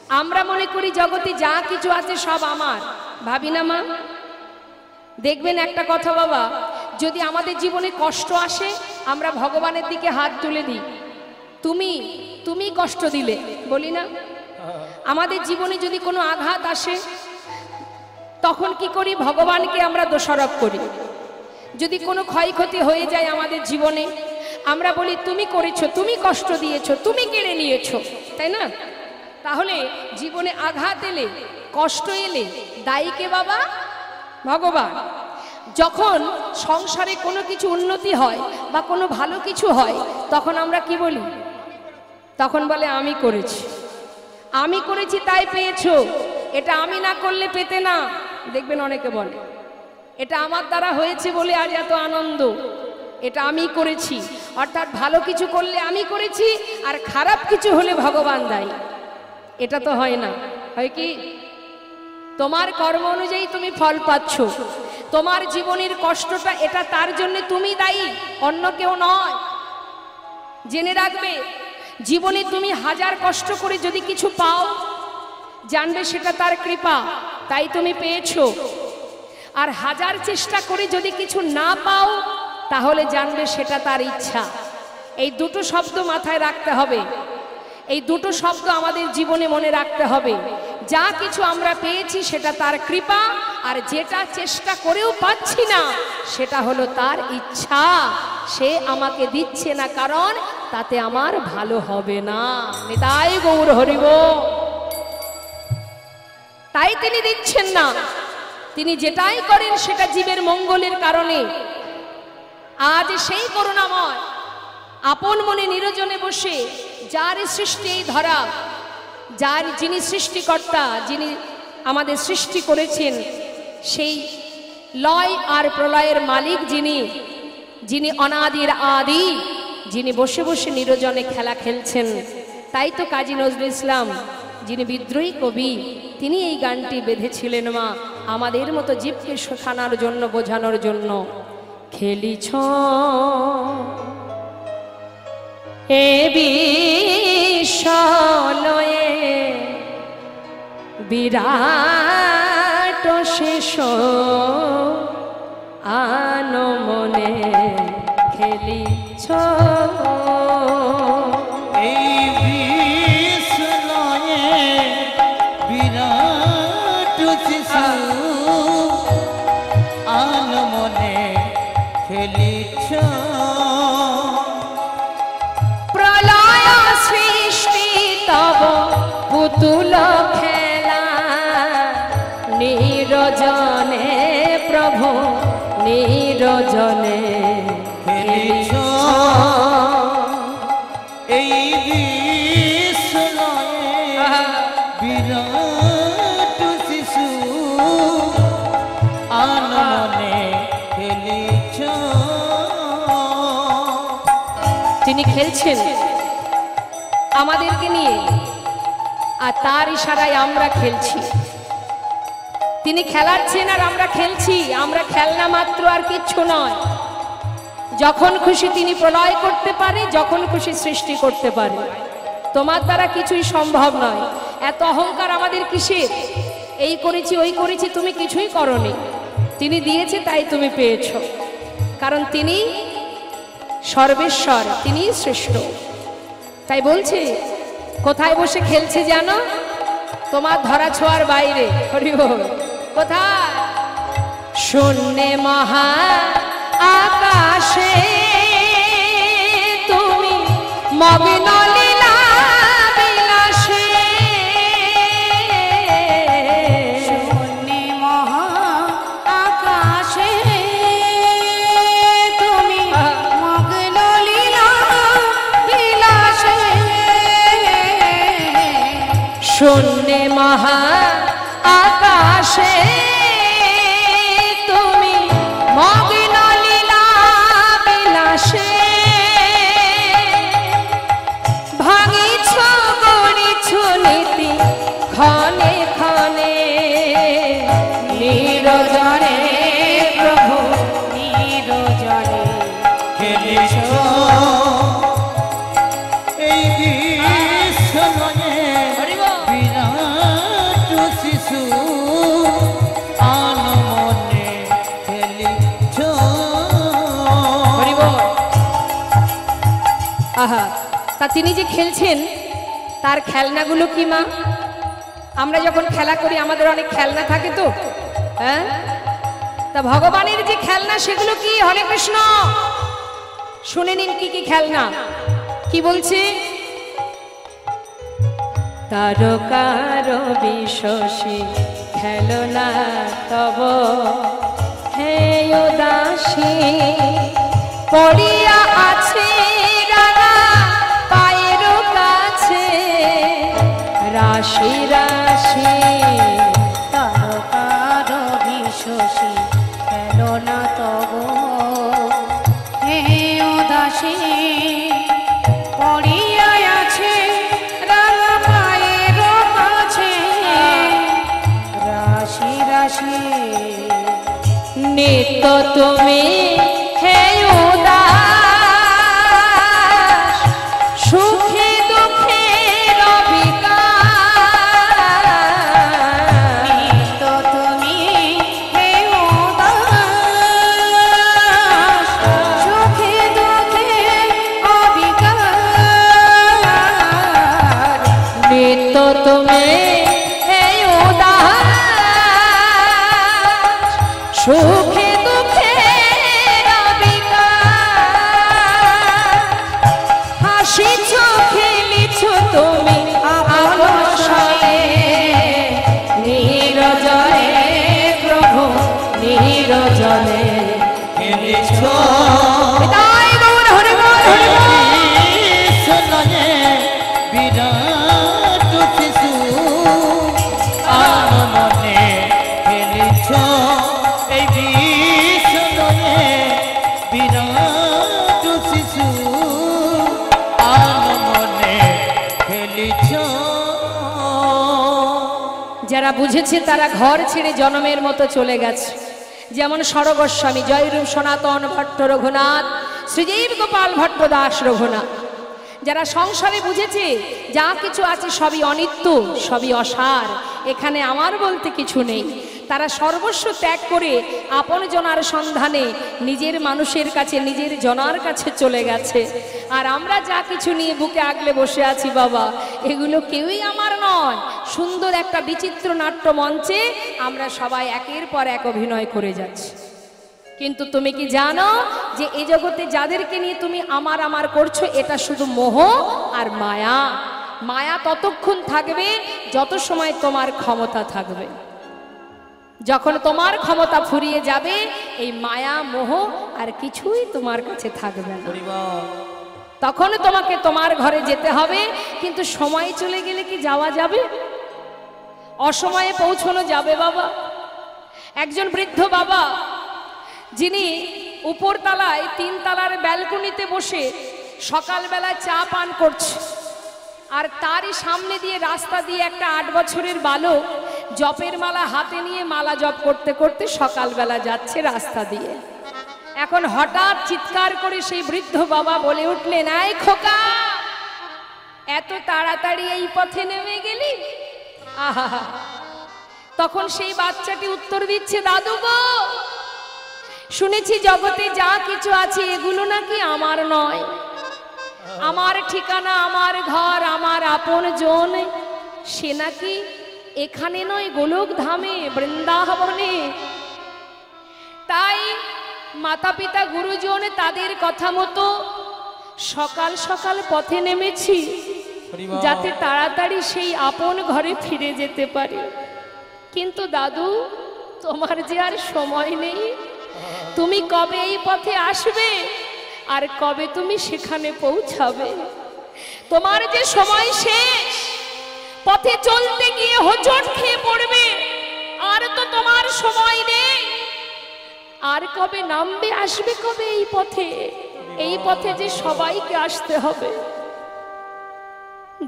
আমরা মনে করি জগতে যা কিছু আছে সব আমার, ভাবি না মা? দেখবেন একটা কথা বাবা, যদি আমাদের জীবনে কষ্ট আসে আমরা ভগবানের দিকে হাত তুলে দিই, তুমি কষ্ট দিলে, বলি না? আমাদের জীবনে যদি কোনো আঘাত আসে তখন কি করি? ভগবানকে আমরা দোষারোপ করি। যদি কোনো ক্ষয়ক্ষতি হয়ে যায় আমাদের জীবনে আমরা বলি তুমি করেছো, তুমি কষ্ট দিয়েছো, তুমি কেড়ে নিয়েছো, তাই না? তাহলে জীবনে আঘাত এলে, কষ্ট এলে দায়ী কে বাবা? ভগবান। যখন সংসারে কোনো কিছু উন্নতি হয় বা কোনো ভালো কিছু হয় তখন আমরা কি বলি? তখন বলে আমি করেছি, আমি করেছি তাই পেয়েছো, এটা আমি না করলে পেতে না। দেখবেন অনেকে বলে এটা আমার দ্বারা হয়েছে বলে আজ এত আনন্দ, এটা আমি করেছি। অর্থাৎ ভালো কিছু করলে আমি করেছি আর খারাপ কিছু হলে ভগবান দায়ী। এটা তো হয় না, হয় কি? তোমার কর্ম অনুযায়ী তুমি ফল পাচ্ছ, তোমার জীবনের কষ্টটা এটা তার জন্য তুমি দায়ী, অন্য কেউ নয়। জেনে রাখবে, জীবনে তুমি হাজার কষ্ট করে যদি কিছু পাও জানবে সেটা তার কৃপা, তাই তুমি পেয়েছো। আর হাজার চেষ্টা করে যদি কিছু না পাও তাহলে জানবে সেটা তার ইচ্ছা। এই দুটো শব্দ মাথায় রাখতে হবে, এই দুটো শব্দ আমাদের জীবনে মনে রাখতে হবে। যা কিছু আমরা পেয়েছি সেটা তার কৃপা, আর যেটা চেষ্টা করেও পাচ্ছি না সেটা হলো তার ইচ্ছা। সে আমাকে দিচ্ছে না কারণ তাতে আমার ভালো হবে না। নিতাই গৌর হরি বল। তাই তিনি দিচ্ছেন না, তিনি যেটাই করেন সেটা জীবের মঙ্গলের কারণে। আজ সেই করুণাময় আপন মনে নিরজনে বসে যার সৃষ্টি এই ধরা, যিনি সৃষ্টিকর্তা, যিনি আমাদের সৃষ্টি করেছেন, সেই লয় আর প্রলয়ের মালিক যিনি অনাদির আদি, যিনি বসে বসে নিরজনে খেলা খেলছেন। তাই তো কাজী নজরুল ইসলাম, যিনি বিদ্রোহী কবি, তিনি এই গানটি বেঁধেছিলেন মা আমাদের মতো জীবকে শেখানোর জন্য, বোঝানোর জন্য। খেলিছ এ বিশ্বলয়ে বিরাট শেষ আনমনে খেলিছ এই বিশ্বলয়ে বিরাট শিশু আনমনে খেলিছ। প্রলয় সৃষ্টি তব পুতুল খেলা, নিরজনে প্রভু নিরজনে খেলিছ এই বিশ্বলয়ে বিরাট শিশু আনমনে খেলিছ। তিনি খেলছেন আমাদেরকে নিয়ে, আর তার ইশারায় আমরা খেলছি। তিনি খেলাচ্ছেন আর আমরা খেলছি। আমরা খেলনা মাত্র, আর কিচ্ছু নয়। যখন খুশি তিনি প্রলয় করতে পারে, যখন খুশি সৃষ্টি করতে পারে। তোমার দ্বারা কিছুই সম্ভব নয়। এত অহংকার আমাদের কিসের? এই করেছি ওই করেছি, তুমি কিছুই করনি। তিনি দিয়েছে তাই তুমি পেয়েছ, কারণ তিনি সর্বেশ্বর, তিনি শ্রেষ্ঠ। তাই বলছে কোথায় বসে খেলছে জানো? তোমার ধরা ছোঁয়ার বাইরে। হরি বল। কোথায়? শূন্যে মহা আকাশে তুমি মগ্ন লীলা বিলাসে। শূন্যে মহা আকাশে তুমি মগ্ন লীলা বিলাসে। শূন্যে মহা আকাশে তুমি মগ্ন লীলা বিলাসে। ভাঙিছ গড়িছ নীতি ক্ষণে ক্ষণে, নিরজনে প্রভু নিরজনে খেলিছ এই বিশ্বলয়ে বিরাট তা তিনি যে খেলছেন তার খেলনাগুলো কি মা? আমরা যখন খেলা করি আমাদের অনেক খেলনা থাকে তো, হ্যাঁ? তা ভগবানের যে খেলনা সেগুলো কি? হরে কৃষ্ণ, শুনে নিন কি কি খেলনা। কি বলছে? তারকার বিশ্বসী খেলনা তব হে উদাসী, পড়িয়া আছে রাঙা পায়ের কাছে রাশি রাশি। তারকার বিশ্বসী খেলনা তব হে উদাসী, পড়িয়া আছে রাঙা পায়ের কাছে রাশি রাশি। নিত্য তুমি হে উদাস, সুখে দুঃখে রবিকার। নিত্য তুমি হে উদাস, সুখে দুঃখে অবিকার। নিত্য তুমি হে উদাস, সুখে দুঃখে রবিকার। হাসিছ খেলিছ তুমি আকর্ষণে, নীরজনে প্রভু নীরজনে খেলিছ তাই গৌর হরে গৌর হরে গৌর। সোনায়ে বিরাট শিশু আনমনে খেলিছ এই বিশ্বনয়ে বিরাট শিশু আনমনে খেলিছ। যারা বুঝেছে তারা ঘর ছেড়ে জনমের মতো চলে গেছে। যেমন সরগোস্বামী, জয়রূপ সনাতন ভট্ট রঘুনাথ, শ্রীজীব গোপাল ভট্ট দাস রঘুনাথ। যারা সংসারে বুঝেছে যা কিছু আছে সবই অনিত্য, সবই অসার, এখানে আমার বলতে কিছু নেই, তারা সর্বস্ব ত্যাগ করে আপন জনার সন্ধানে নিজের মানুষের কাছে, নিজের জনার কাছে চলে গেছে। আর আমরা যা কিছু নিয়ে বুকে আগলে বসে আছি বাবা, এগুলো কেউই আমার নয়। সুন্দর একটা বিচিত্র নাট্য মঞ্চে আমরা সবাই একের পর এক অভিনয় করে যাচ্ছি। কিন্তু তুমি কি জানো যে এই জগতে যাদেরকে নিয়ে তুমি আমার আমার করছো, এটা শুধু মোহ আর মায়া। মায়া ততক্ষণ থাকবে যত সময় তোমার ক্ষমতা থাকবে। যখন তোমার ক্ষমতা ফুরিয়ে যাবে, এই মায়া মোহ আর কিছুই তোমার কাছে থাকবে না। তখন তোমাকে তোমার ঘরে যেতে হবে। কিন্তু সময় চলে গেলে কি যাওয়া যাবে? অসময়ে পৌঁছানো যাবে বাবা? একজন বৃদ্ধ বাবা, যিনি উপরতলায় 3 তলার ব্যালকনিতে বসে সকালবেলা চা পান করছে, আর তারই সামনে দিয়ে রাস্তা দিয়ে একটা 8 বছরের বালক জপের মালা হাতে নিয়ে মালা জপ করতে করতে সকালবেলা যাচ্ছে রাস্তা দিয়ে। এখন হঠাৎ চিৎকার করে সেই বৃদ্ধ বাবা বলে উঠলেন, এই খোকা, এত তাড়াতাড়ি এই পথে নেমে গেলি? আহা! তখন সেই বাচ্চাটি উত্তর দিচ্ছে, দাদু গো, শুনেছি জগতে যা কিছু আছে এগুলো নাকি আমার নয়। আমার ঠিকানা, আমার ঘর, আমার আপন জন সে নাকি এখানে নয়, গোলক ধামে, বৃন্দাবনে। তাই মাতা পিতা গুরুজন তাদের কথা মতো সকাল সকাল পথে নেমেছি, যাতে তাড়াতাড়ি সেই আপন ঘরে ফিরে যেতে পারি। কিন্তু দাদু, তোমার যে আর সময় নেই। তুমি কবে এই পথে আসবে আর কবে তুমি সেখানে পৌঁছাবে? তোমার যে সময় শেষ, পথে চলতে গিয়ে হোঁচট খেয়ে পড়বে, আর তো তোমার সময় নেই। আর কবে নামবে, আসবে কবে এই পথে? এই পথে যে সবাইকে আসতে হবে।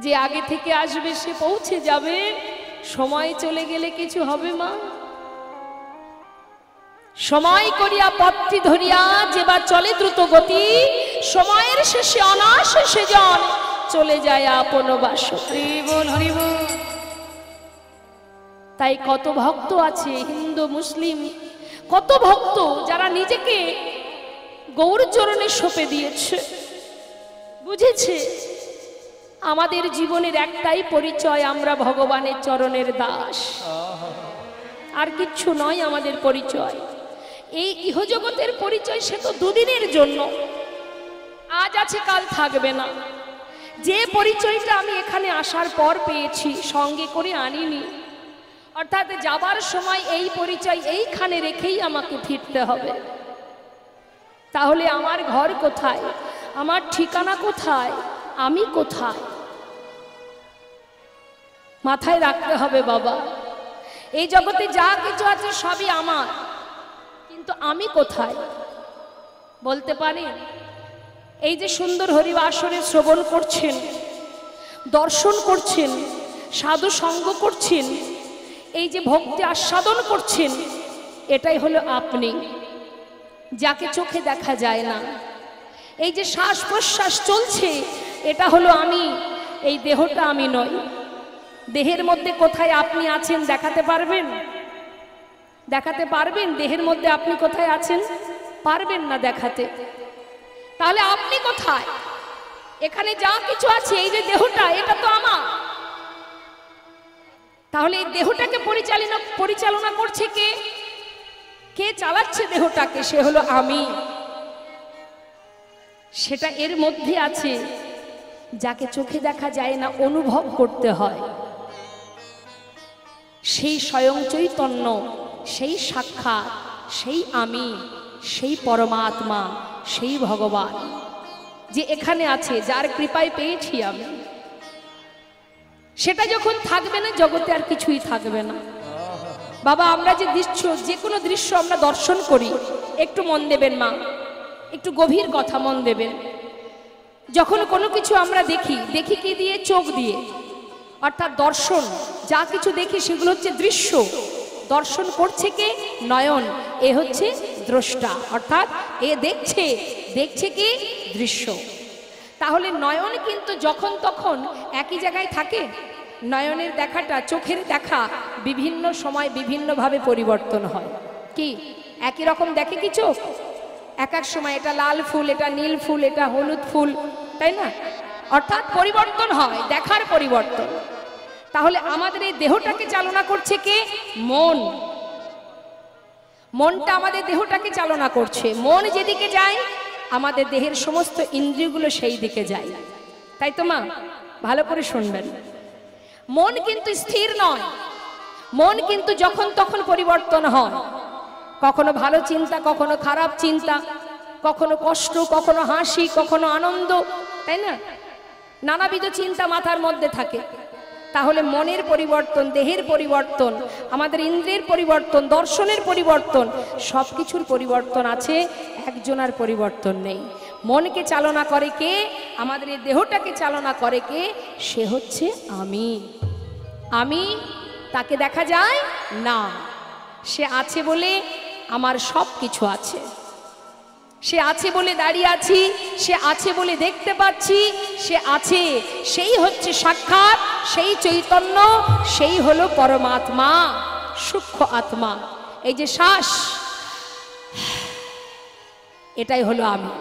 যে আগে থেকে আসবে সে পৌঁছে যাবে, সময় চলে গেলে কিছু হবে মা? সময় করিয়া পথটি ধরিয়া যেবা চলে দ্রুত গতি, সময়ের শেষে অনায়াসে সেজন চলে যায় আপন বাস। তাই কত ভক্ত আছে, হিন্দু মুসলিম, কত ভক্ত যারা নিজেকে গৌর চরণে সঁপে দিয়েছে, বুঝেছে আমাদের জীবনের একটাই পরিচয়, আমরা ভগবানের চরণের দাস, আর কিচ্ছু নয় আমাদের পরিচয়। এই ইহজগতের পরিচয় সে তো দুদিনের জন্য, আজ আছে কাল থাকবে না। যে পরিচয়টা আমি এখানে আসার পর পেয়েছি, সঙ্গে করে আনিনি, অর্থাৎ যাবার সময় এই পরিচয় এইখানে রেখেই আমাকে ফিরতে হবে। তাহলে আমার ঘর কোথায়, আমার ঠিকানা কোথায়, আমি কোথায়, মাথায় রাখতে হবে বাবা। এই জগতে যা কিছু আছে সবই আমার, কিন্তু আমি কোথায় বলতে পারেন? এই যে সুন্দর হরিবাসরে শ্রবণ করছেন, দর্শন করছেন, সাধু সঙ্গ করছেন, এই যে ভক্তি আস্বাদন করছেন, এটাই হলো আপনি, যাকে চোখে দেখা যায় না। এই যে শ্বাস প্রশ্বাস চলছে, এটা হলো আমি, এই দেহটা আমি নই। দেহের মধ্যে কোথায় আপনি আছেন দেখাতে পারবেন? দেখাতে পারবেন দেহের মধ্যে আপনি কোথায় আছেন? পারবেন না দেখাতে। তাহলে আপনি কোথায়? এখানে যা কিছু আছে, এই যে দেহটা, এটা তো আমার। তাহলে এই দেহটাকে পরিচালনা করছে কে? কে চালাচ্ছে দেহটাকে? সে হলো আমি। সেটা এর মধ্যে আছে, যাকে চোখে দেখা যায় না, অনুভব করতে হয়। সেই স্বয়ং চৈতন্য, সেই সাক্ষাৎ, সেই আমি, সেই পরমাত্মা, সেই ভগবান যে এখানে আছে, যার কৃপায় পেয়েছি আমি, সেটা যখন থাকবে না, জগতে আর কিছুই থাকবে না। বাবা, আমরা যে কোনো দৃশ্য আমরা দর্শন করি, একটু মন দেবেন মা, একটু গভীর কথা মন দেবেন। যখন কোনো কিছু আমরা দেখি কি দিয়ে? চোখ দিয়ে, অর্থাৎ দর্শন। যা কিছু দেখি সেগুলো হচ্ছে দৃশ্য। দর্শন করছে কে? নয়ন। এ হচ্ছে দ্রষ্টা, অর্থাৎ এ দেখছে কি? দৃশ্য। তাহলে নয়ন কিন্তু যখন তখন একই জায়গায় থাকে? নয়নের দেখাটা, চোখের দেখা বিভিন্ন সময় বিভিন্নভাবে পরিবর্তন হয়। কি একই রকম দেখে কি চোখ? এক এক সময় এটা লাল ফুল, এটা নীল ফুল, এটা হলুদ ফুল, তাই না? অর্থাৎ পরিবর্তন হয়, দেখার পরিবর্তন। তাহলে আমাদের এই দেহটাকে চালনা করছে কে? মন। মনটা আমাদের দেহটাকে চালনা করছে। মন যেদিকে যায়, আমাদের দেহের সমস্ত ইন্দ্রিয়গুলো সেই দিকে যায়, তাই তো মা? ভালো করে শুনবেন। মন কিন্তু স্থির নয়, মন কিন্তু যখন তখন পরিবর্তন হয়। কখনো ভালো চিন্তা, কখনো খারাপ চিন্তা, কখনো কষ্ট, কখনো হাসি, কখনো আনন্দ, তাই না? নানাবিধ চিন্তা মাথার মধ্যে থাকে। তাহলে মনের পরিবর্তন, দেহের পরিবর্তন, আমাদের ইন্দ্রিয়ের পরিবর্তন, দর্শনের পরিবর্তন, সব কিছুর পরিবর্তন আছে, একজনের পরিবর্তন নেই। মনকে চালনা করে কে? আমাদের এই দেহটাকে চালনা করে কে? সে হচ্ছে আমি। আমি, তাকে দেখা যায় না। সে আছে বলে আমার সব কিছু আছে। সে আছে বলে দাঁড়িয়ে আছি, সে আছে বলে দেখতে পাচ্ছি, সে আছে, সেই হচ্ছে সাক্ষাৎ, সেই চৈতন্য, সেই হলো পরমাত্মা, সূক্ষ্ম আত্মা। এই যে শ্বাস, এটাই হলো আমি।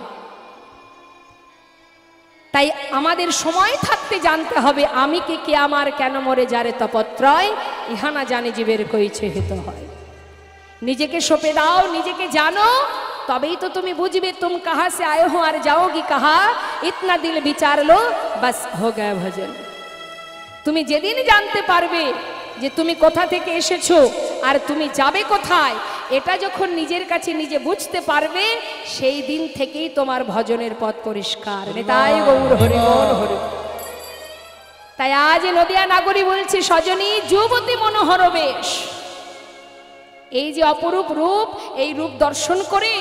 তাই আমাদের সময় থাকতে জানতে হবে আমি কে আমার কেন মরে যারে তপত্রয়, ইহা না জানে জীবের কইছে হিত হয়। নিজেকে সঁপে দাও, নিজেকে জানো, তবেই তো তুমি বুঝবে তুম কাহা সে আয়ে হো আর যাওগি কাহা, ইতনা দিল বিচার লো বাস হো গয়া ভজন। তুমি যেদিন জানতে পারবে যে তুমি কোথা থেকে এসেছো আর তুমি যাবে কোথায়, এটা যখন নিজের কাছে নিজে বুঝতে পারবে, সেই দিন থেকেই তোমার ভজনের পথ পরিষ্কার। তাই গৌর হরি বল হরি। তাই আজ নদিয়া নাগরী বলছে, সজনী যুবতী মনোহর বেশ। এই যে অপরূপ রূপ, এই রূপ দর্শন করে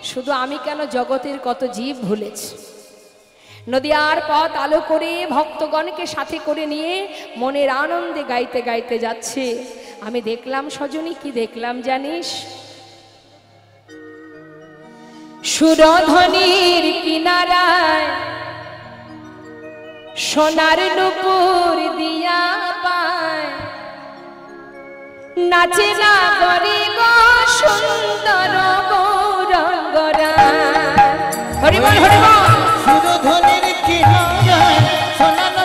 শুধু আমি কেন, জগতের কত জীব ভুলেছে। নদিয়ার পথ আলো করে ভক্তগণকে সাথে করে নিয়ে মনের আনন্দে গাইতে গাইতে যাচ্ছে। আমি দেখলাম সজনী, কি দেখলাম জানিস? সুরধনির কিনারায় সোনার নুপুর দিয়া পায়, নাচে না গরি গো সুন্দর গৌরঙ্গরা। হরি বল হরি বল। সুরধনির কিনারায় সোনার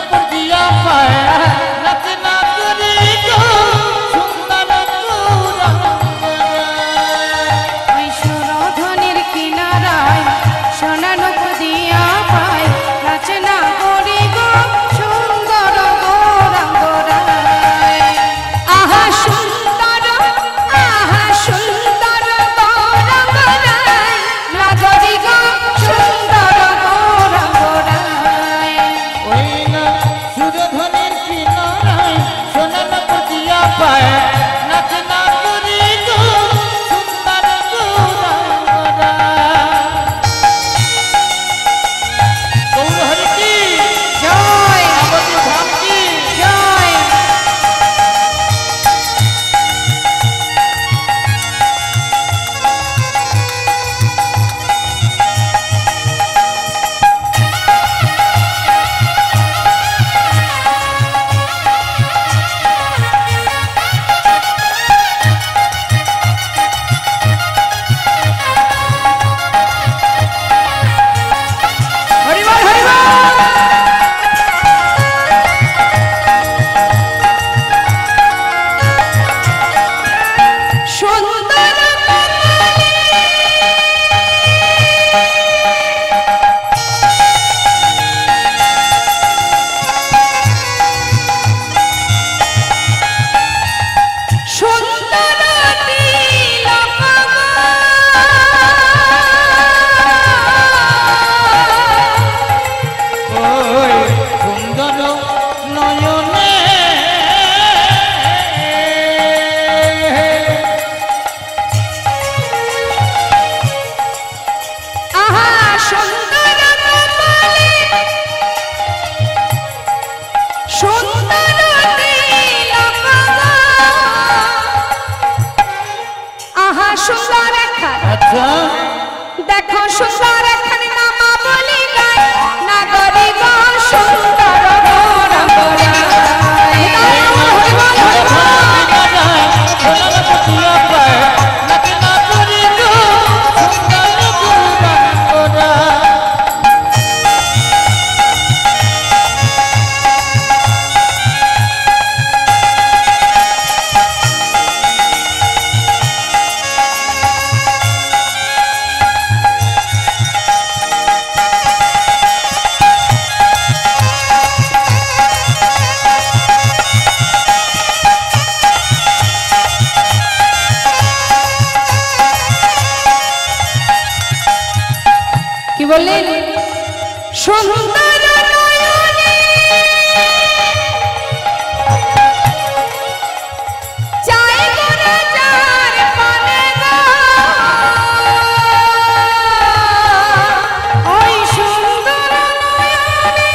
পায় নাচ না করি গো সুন্দর গৌরাঙ্গরা গৌর হরি কি জয় আমাদের ধাম কি জয় হরিবল হরিবল সুন্দর সুন্দর তিলক ওই সুন্দর নয়নে আহা সুন্দর কপালে সুন্দর তিলক আহা সুন্দর একখান আচ্ছা দেখো সুন্দর একখান নামা বলি গায় নাগরি গো সুন্দর গৌরাঙ্গরা কি বললেন সুন্দর নয়নে চাই গোরা যার পানে গো ওই সুন্দর নয়নে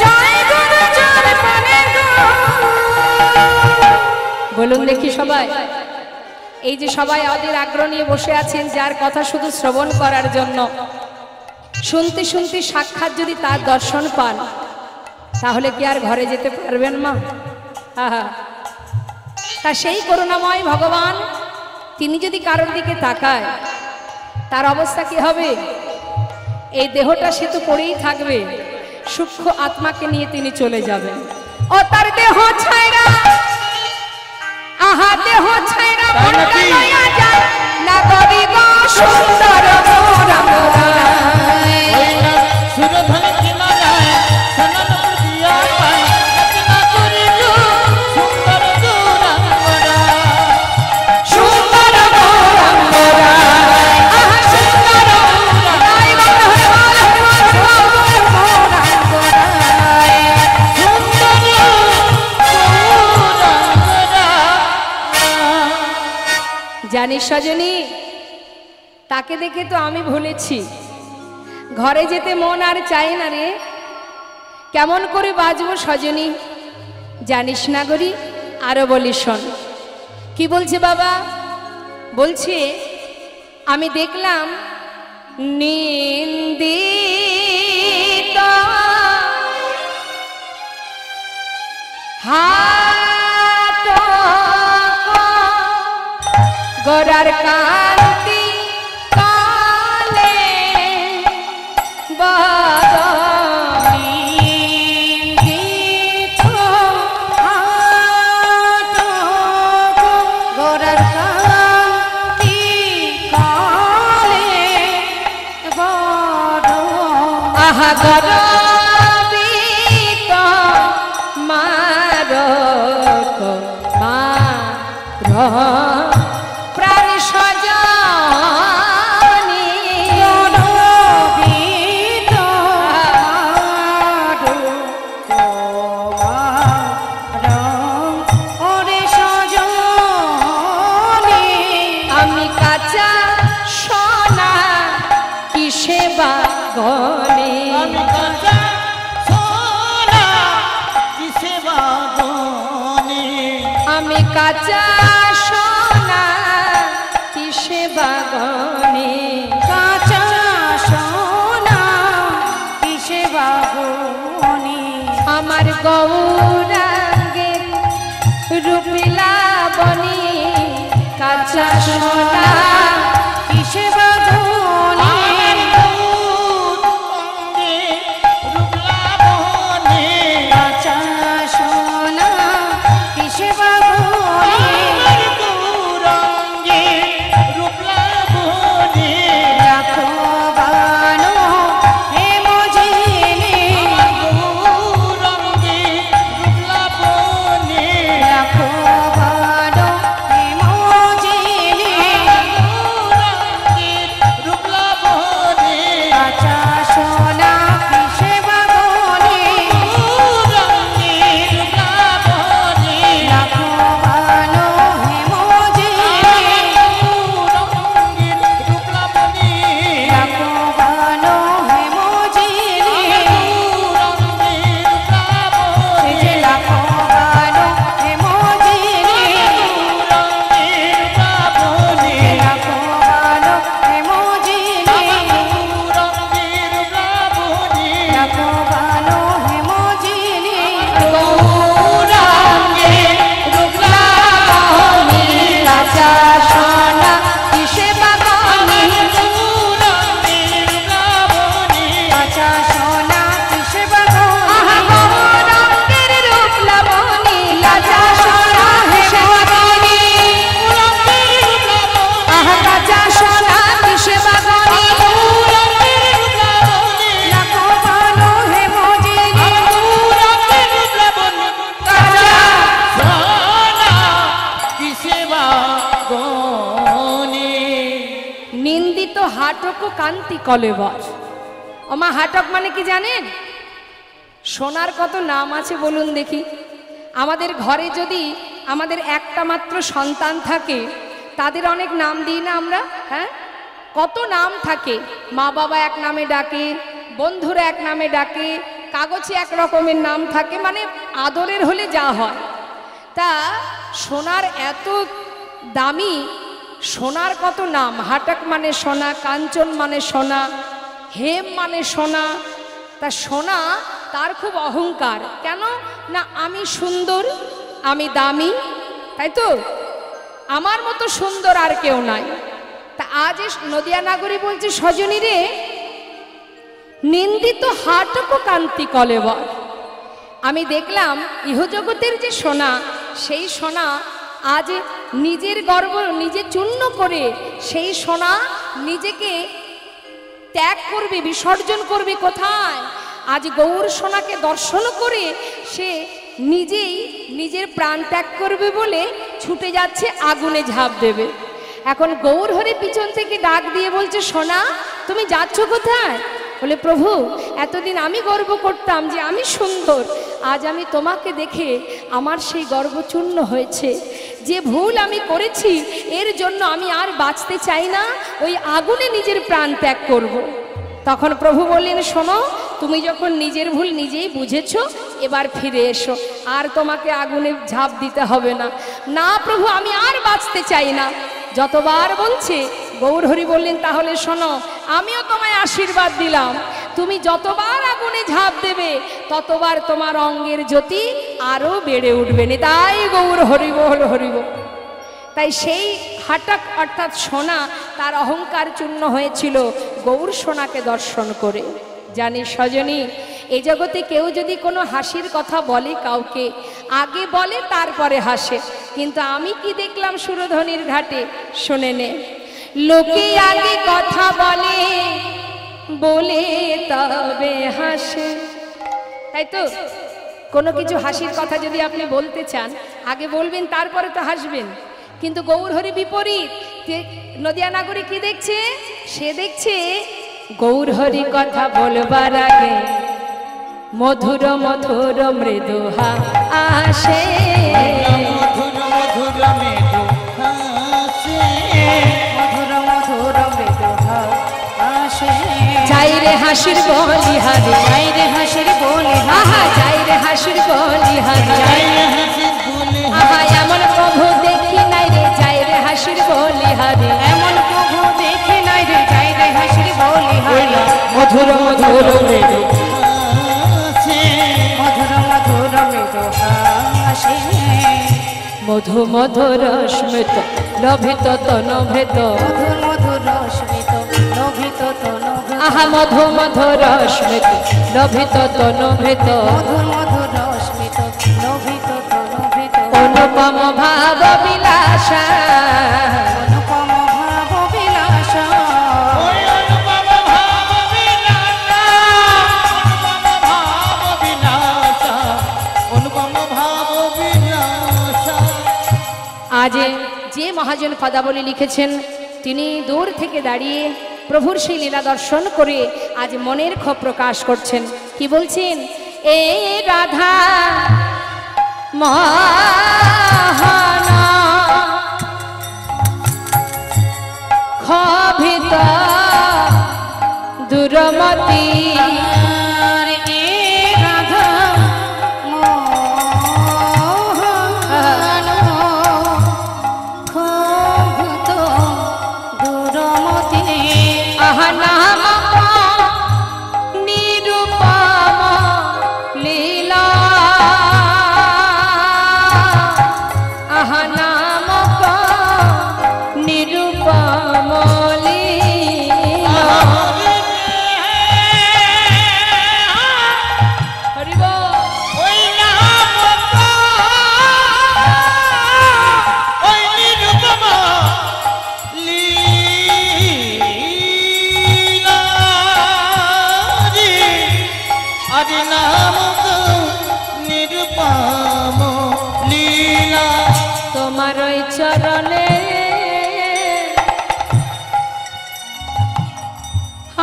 চাই গোরা যার পানে গো বলুন দেখি সবাই এই যে সবাই অধীর আগ্রহ নিয়ে বসে আছেন যার কথা শুধু শ্রবণ করার জন্য শুনতে শুনতে সাক্ষাৎ যদি তার দর্শন পান তাহলে কি আর ঘরে যেতে পারবেন মা আহা তা সেই করুণাময় ভগবান তিনি যদি কারোর দিকে তাকায় তার অবস্থা কি হবে এই দেহটা সে তো পড়েই থাকবে সূক্ষ্ম আত্মাকে নিয়ে তিনি চলে যাবেন ও তার দেহ ছাইরা আহা দেহ ছাইরা তাই নাকি? লইয়া যায় নাগরি গো সুন্দর গৌরাঙ্গরা ওই না সুরধন কিনারায় সননপুর দিয়া পায় নাচ না করি গো সুন্দর গৌরাঙ্গরা সুন্দর গৌরাঙ্গরা আহা সুন্দর রাই বল হরিবল হরিবল গৌরাঙ্গরা সুন্দর গৌরাঙ্গরা জানিস সজনী তাকে দেখে তো আমি ভুলেছি ঘরে যেতে মন আর চায় না রে কেমন করে বাজবো সজনী জানিস না গরি আরো বলি শোন কি বলছে বাবা বলছে আমি দেখলাম নিন্দিত হাত গোরার কান্তি কালে নিন্দিত হাত গোরার কান্তি কালে বড় আহা গরবিত মারক প্রাণ সজনী কিসে বাগনে আমি কাঁচা সোনা কিসে বাগনে আমি কাঁচা সোনা কিসে বাগনে কাঁচা সোনা কিসে বাগনে আমার গৌরাঙ্গের রূপলা বনে কাঁচা সোনা কিসে বাগনে অঙ্গে রূপলা বনে কাঁচা সোনা কিসে বাগনে গৌরাঙ্গে রূপলা বনে রাখো বানো হে মজিনে গৌরাঙ্গে রূপলা বনে রাখো বানো হে মজিনে গৌরাঙ্গে রূপলা বনে কাঁচা সোনা কিসে বাগনে গৌরাঙ্গে রূপলা বনে রাখো বানো হে মজিনে গৌরাঙ্গের রূপলা বনে রাখো বানো হে মজিনে গৌরাঙ্গের রূপলা বনে সে যে রাখো বানো হে মজিনে গৌরাঙ্গের রূপলা বনে রাখো বানো হে মজিনে গৌরাঙ্গের রূপলা বনে রাখো বানো হে মজিনে গৌরাঙ্গে রূপলা বনে কাঁচা সোনা কিসে বাগনে গৌরাঙ্গের রূপলা বনে কাঁচা সোনা কিসে বাগনে আহা গৌরাঙ্গের রূপলা বনে কাঁচা সোনা কিসে বাগনে আহা কাঁচা সোনা কিসে বাগনে রাখো বানো হে মজিনে কাঁচা নিন্দিত হাটক কান্তি কলেবর ওমা হাটক মানে কি জানেন সোনার কত নাম আছে বলুন দেখি আমাদের ঘরে যদি আমাদের একটা মাত্র সন্তান থাকে তাদের অনেক নাম দিই না আমরা হ্যাঁ কত নাম থাকে মা বাবা এক নামে ডাকে বন্ধুরা এক নামে ডাকে কাগজে এক রকমের নাম থাকে মানে আদরের হলে যা হয় তা সোনার এত দামি সোনার কত নাম হাটক মানে সোনা কাঞ্চন মানে সোনা হেম মানে সোনা তা সোনা তার খুব অহংকার কেন না আমি সুন্দর আমি দামি তাই তো আমার মতো সুন্দর আর কেউ নাই তা আজ নদিয়া নাগরী বলছে সজনী রে নিন্দিত হাটক কান্তি কলেবর আমি দেখলাম ইহজগতের যে সোনা সেই সোনা আজ নিজের গর্ব নিজে চূর্ণ করে সেই সোনা নিজেকে ত্যাগ করবে বিসর্জন করবে কোথায় আজ গৌর সোনাকে দর্শন করে সে নিজেই নিজের প্রাণ ত্যাগ করবে বলে ছুটে যাচ্ছে আগুনে ঝাঁপ দেবে এখন গৌর হরে পিছন থেকে ডাক দিয়ে বলছে সোনা তুমি যাচ্ছ কোথায় বলে প্রভু এতদিন আমি গর্ব করতাম যে আমি সুন্দর আজ আমি তোমাকে দেখে আমার সেই গর্ব চূর্ণ হয়েছে যে ভুল আমি করেছি এর জন্য আমি আর বাঁচতে চাই না ওই আগুনে নিজের প্রাণ ত্যাগ করব। তখন প্রভু বললেন শোনো তুমি যখন নিজের ভুল নিজেই বুঝেছো এবার ফিরে এসো আর তোমাকে আগুনে ঝাঁপ দিতে হবে না না প্রভু আমি আর বাঁচতে চাই না যতবার বলছে গৌর হরি বললেন তাহলে শোনো আমিও তোমায় আশীর্বাদ দিলাম তুমি যতবার আগুনে ঝাঁপ দেবে ততবার তোমার অঙ্গের জ্যোতি আরো বেড়ে উঠবে না তাই গৌর হরিবোল হরিবোল তাই সেই হাটক অর্থাৎ সোনা তার অহংকার চূর্ণ হয়েছিল গৌর সোনাকে দর্শন করে জানি সজনী এই জগতে কেউ যদি কোনো হাসির কথা বলে কাউকে আগে বলে তারপরে হাসে কিন্তু আমি কি দেখলাম সুরধনির ঘাটে শুনে নে লোকে আগে কথা বলে বলে তবে হাসে তাই তো কোনো কিছু হাসির কথা যদি আপনি বলতে চান আগে বলবেন তারপরে তো হাসবেন কিন্তু গৌরহরি বিপরীত নদিয়া নাগরী কি দেখছে সে দেখছে গৌরহরি কথা বলবার আগে মধুর মধুর মৃদু আসে মধুর মধুর মৃদু হাসে মধুর মধুর মৃদু আসে রে হাসির বলিহারি যাই রে হাসির বলে আহা যাই রে হাসির বলিহারি যাই রে হাসির বলে আহা এমন প্রভু দেখি নাই রে যাই রে হাসির বলিহারি এমন প্রভু দেখি নাই রে যাই রে হাসির বলে মধুর মধুর মৃদু হাসে মধুর মধুর মৃদু হাসে মধু মধুর স্মিত লোভিত তনভেত মধুর মধুর স্মিত লোভিত তনু আহা মধু মধুর স্মিত লোভিত তনভেত মধুর মধুর স্মিত লোভিত তনুভিত অনুপম ভাব বিলাসা অনুপম ভাব বিলাস ওই অনুপম ভাব বিলাসা অনুপম ভাব বিলাসা আজ যে মহাজন পদাবলী লিখেছেন তিনি দূর থেকে দাঁড়িয়ে প্রভুর সেই লীলা দর্শন করে আজ মনের ক্ষোভ প্রকাশ করছেন কি বলছেন এ রাধা মহানা ক্ষোভিত দুরমতি রাধা মোহন ক্ষোভিত দুরমতি আহা নামক নিরূপম লীলা আহা নামক নিরূপম লীলা হরি বল। ওই নাম ওই নিরূপম লীলা আদি নাম নিরূপম লীলা তোমার ওই চরণে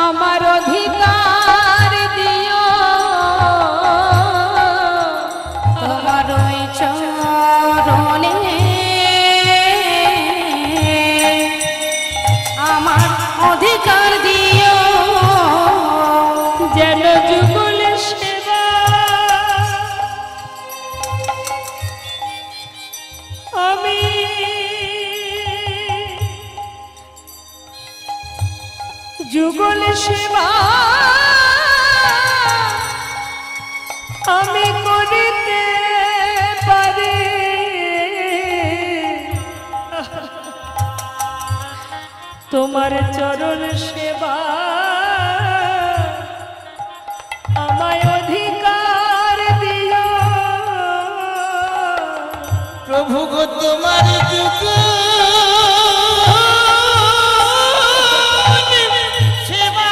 আমার অধিকার দিও তোমার ওই চরণে আমার অধিকার দিও যেন যুগল সেবা আমি যুগল সেবা আমি করিতে পারি তোমার চরণ সেবা আমায় অধিকার দিও প্রভু গো তোমার যুগ সেবা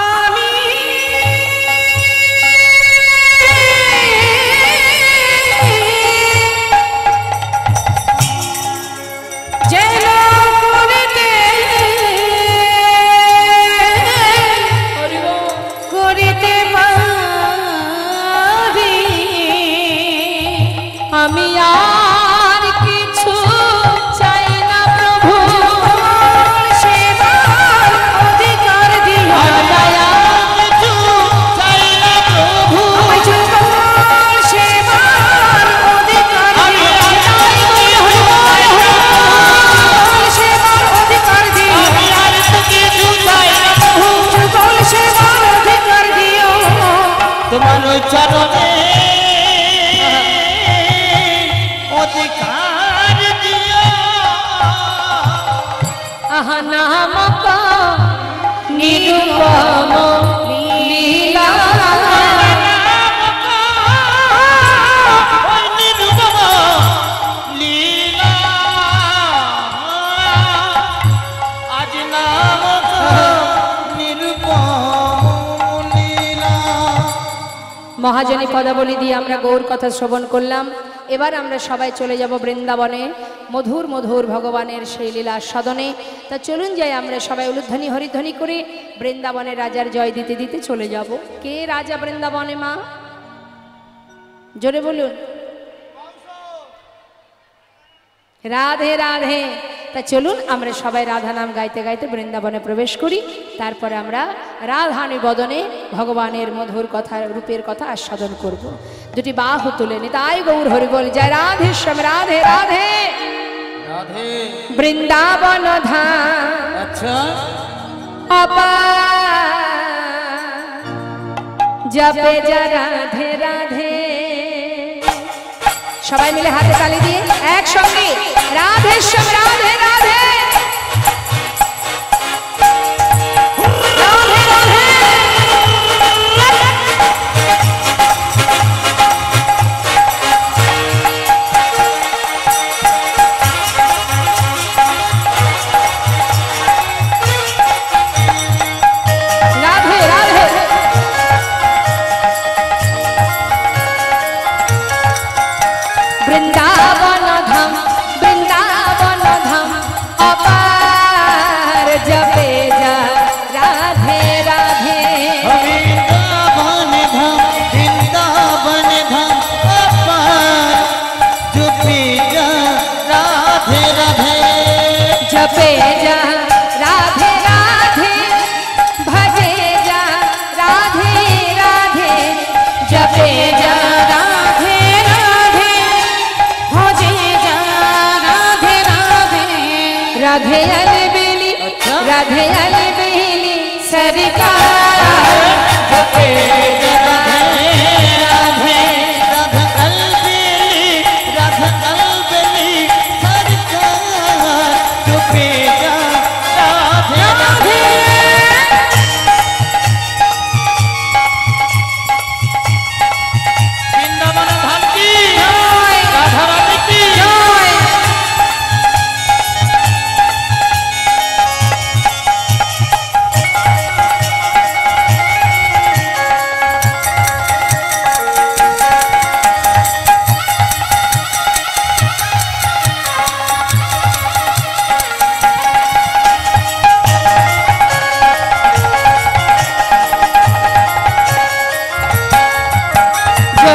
আমি যেন করিতে পারি আমি আর কিছু চাই না প্রভু সেবার অধিকার দিও দয়া কিছু চাই না প্রভু আমায় যুগল সেবার অধিকার আমি দিও সেবার অধিকার দিও আমি আর তো কিছু চাই না প্রভু যুগল সেবার অধিকার দিও তোমার ওই চরণে অধিকার দিও আহা নামক নিরূপম লীলা ওই নিরূপম লীলা আজ নামক নিরূপম লীলা মহাজনী পদাবলী দিয়ে আমরা গৌর কথা শ্রবণ করলাম এবার আমরা সবাই চলে যাব বৃন্দাবনে মধুর মধুর ভগবানের সেই লীলা সদনে তা চলুন যাই আমরা সবাই উলুধ্বনি হরিধ্বনি করে বৃন্দাবনের রাজার জয় দিতে দিতে চলে যাব কে রাজা বৃন্দাবনে মা জোরে বলুন রাধে রাধে তা চলুন আমরা সবাই রাধা নাম গাইতে গাইতে বৃন্দাবনে প্রবেশ করি, তারপরে আমরা রাধা নিবেদনে ভগবানের মধুর কথা রূপের কথা আস্বাদন করব। দুটি বাহু তুলে নিতাই গৌর হরি বল, জয় রাধেশ্যাম রাধে রাধে। রাধে। বৃন্দাবন ধাম আচ্ছা জপে যা রাধে রাধে। সবাই মিলে হাতে তালি দিয়ে একসঙ্গে রাধেশ্যাম রাধে রাধে। রাধে রাধে। রাধে রাধে। বৃন্দাবন ধাম বৃন্দাবন ধাম অপার জপে যা রাধে রাধে। বৃন্দাবন ধাম বৃন্দাবন ধাম অপার জপে যা রাধে রাধে। জপে যা রাধে রাধে ভজে যা রাধে রাধে। জপে যা রাধে রাধে ভজে যা রাধে রাধে। রাধে अलबेली राधे अलबेली सरकार जपे राधे राधे राधा अलबेली राधा अलबेली सरकार जपे राधे राधे। वृंदावन धाम की राधा रानी की जो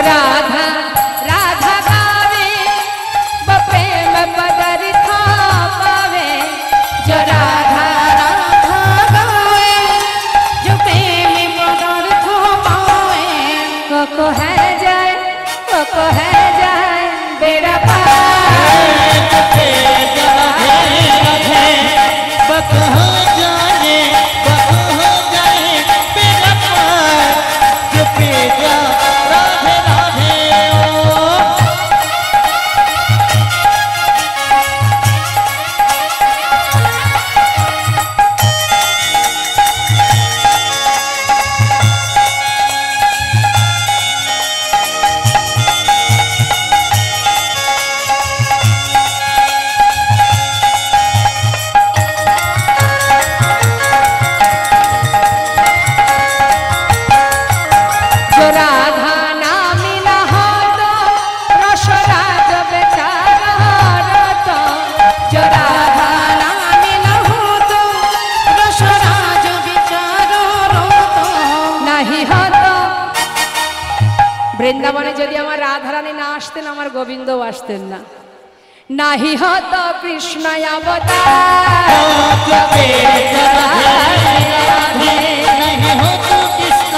राधा राधा गावे वो प्रेम पदार्था पावे। जो राधा राधा गावे जो प्रेम पदार्था पावे। को है जाए बेड़ा पार। जपे राधे राधे बक हो जाए मेरा पार जपे राधे राधे। ओ जो राधा ना मिला हो तो रसराज बेचारा रोता। जो राधा ना मिला हो तो रसराज बेचारा रोता। नहीं हो तो বৃন্দাবনে যদি আমার রাধারানী না আসতেন আমার গোবিন্দও আসতেন না। নাহি হত কৃষ্ণ অবতার जपे राधे राधे नहीं हो तो कृष्ण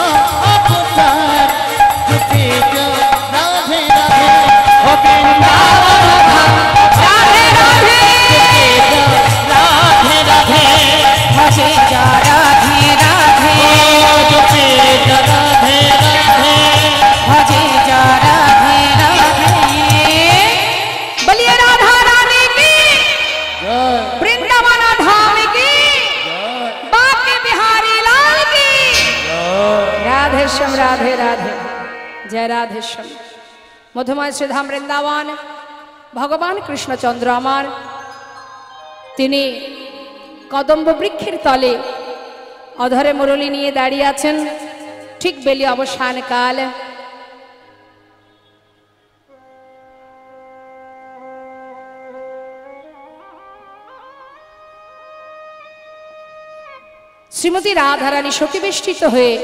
अवतार जपे राधे राधे। ओ वृंदावन धाम राधे राधे राधे राधे भजे जा राधे राधे। ओ जपे राधे राधे भजे जा राधे राधे। बोलिए राधा रानी की जय वृंदावन धाम की बाके बिहारी लाल की राधेश्याम राधे राधे। जय राधेश्याम। মধুময় শ্রীধাম বৃন্দাবন ভগবান কৃষ্ণচন্দ্র আমার তিনি কদম্ব বৃক্ষের তলে অধরে মুরলী নিয়ে দাঁড়িয়ে আছেন। ঠিক বেলি অবসান কাল। শ্রীমতী রাধারানী শোকবিষ্টিত হয়ে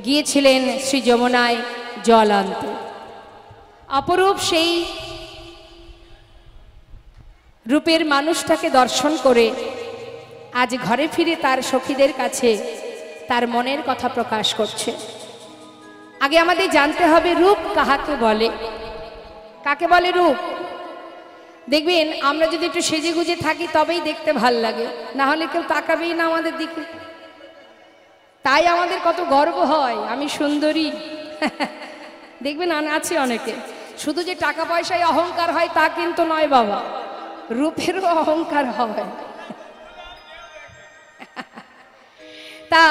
গিয়েছিলেন শ্রী যমুনায় জল আনতে। অপরূপ সেই রূপের মানুষটাকে দর্শন করে আজ ঘরে ফিরে তার সখীদের কাছে তার মনের কথা প্রকাশ করছে। আগে আমাদের জানতে হবে রূপ কাহাকে বলে, কাকে বলে রূপ। দেখবেন আমরা যদি একটু সেজে গুজে থাকি তবেই দেখতে ভাল লাগে, না হলে কেউ তাকাবেই না আমাদের দিকে। তাই আমাদের কত গর্ব হয় আমি সুন্দরী। দেখবেন আছে অনেকে, শুধু যে টাকা পয়সায় অহংকার হয় তা কিন্তু নয় বাবা, রূপেরও অহংকার হয়। তা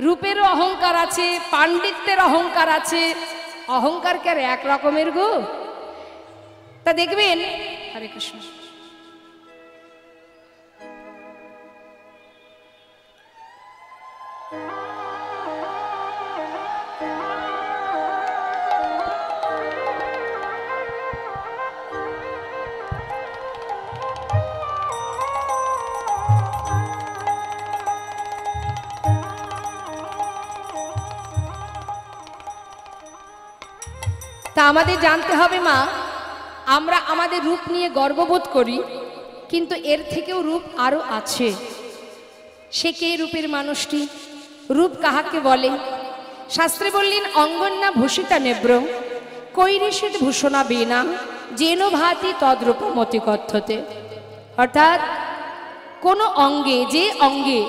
রূপেরও অহংকার আছে, পাণ্ডিত্যের অহংকার আছে। অহংকার কে আর এক রকমের গো? তা দেখবেন, হরে কৃষ্ণ, তা আমাদের জানতে হবে মা, আমরা আমাদের রূপ নিয়ে গর্ববোধ করি, কিন্তু এর থেকেও রূপ আরো আছে। সে কে রূপের মানুষটি? রূপ কাহাকে বলে? শাস্ত্রে বললেন অঙ্গন্যা ভূষিতা নেব্র কৈরিষিত ভূষণা বীণা যেন ভাতি তদ্রূপমতি কথ্যতে। অর্থাৎ কোনো অঙ্গে, যে অঙ্গে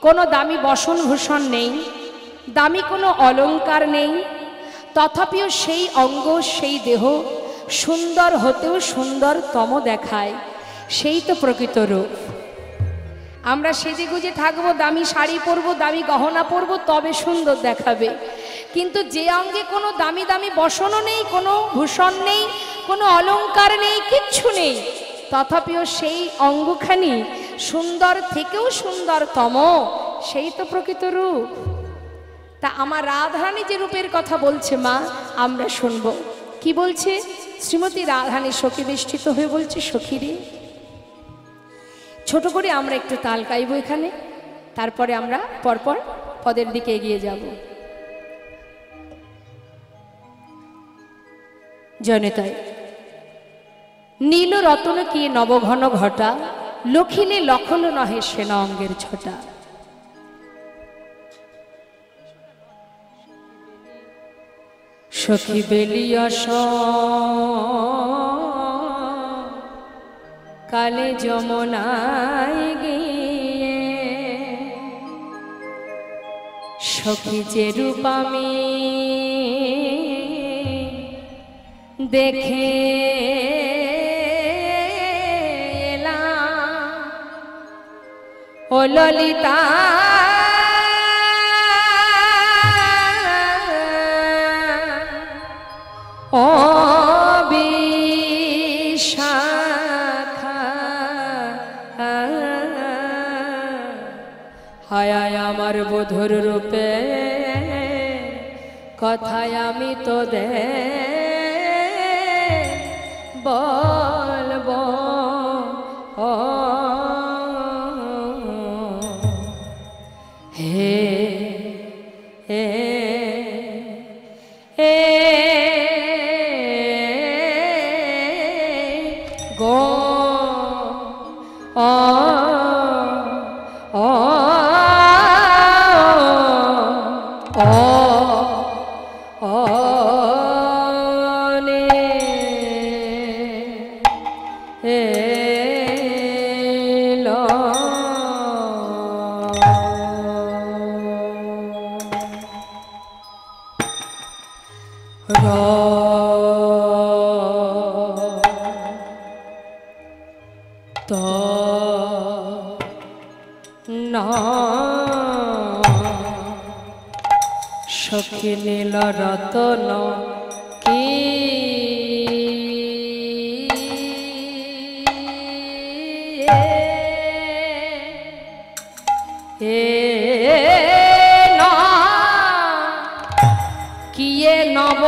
কোনো দামি বসন ভূষণ নেই, দামি কোনো অলংকার নেই, তথাপিও সেই অঙ্গ সেই দেহ সুন্দর হতেও সুন্দরতম দেখায়, সেই তো প্রকৃত রূপ। আমরা সেজে গুজে থাকবো, দামি শাড়ি পরবো, দামি গহনা পরবো, তবে সুন্দর দেখাবে। কিন্তু যে অঙ্গে কোনো দামি দামি বসনও নেই, কোনো ভূষণ নেই, কোনো অলংকার নেই, কিচ্ছু নেই, তথাপিও সেই অঙ্গখানি সুন্দর থেকেও সুন্দরতম, সেই তো প্রকৃত রূপ। তা আমার রাধারানী যে রূপের কথা বলছে মা, আমরা শুনবো কি বলছে। শ্রীমতী রাধারানী সখী বেষ্টিত হয়ে বলছে, সখীরে, ছোট করে আমরা একটু তাল গাইব এখানে, তারপরে আমরা পরপর পদের দিকে এগিয়ে যাব। জনতায় নীল রতন কি নবঘন ঘটা, লখিলে লখল নহে সেনা অঙ্গের ছটা। সখী বেলিয়স কালে যমুনায় গিয়ে, সখী যে রূপ আমি দেখে এলাম, ও ললিতা ও বিশাখা, হায় আমার বধুর রূপে কথায় আমি তো দে বলবো। হে হে হে গো ও ও ও ও নে এলো। সখী নীল রতন কি কিয়ে নব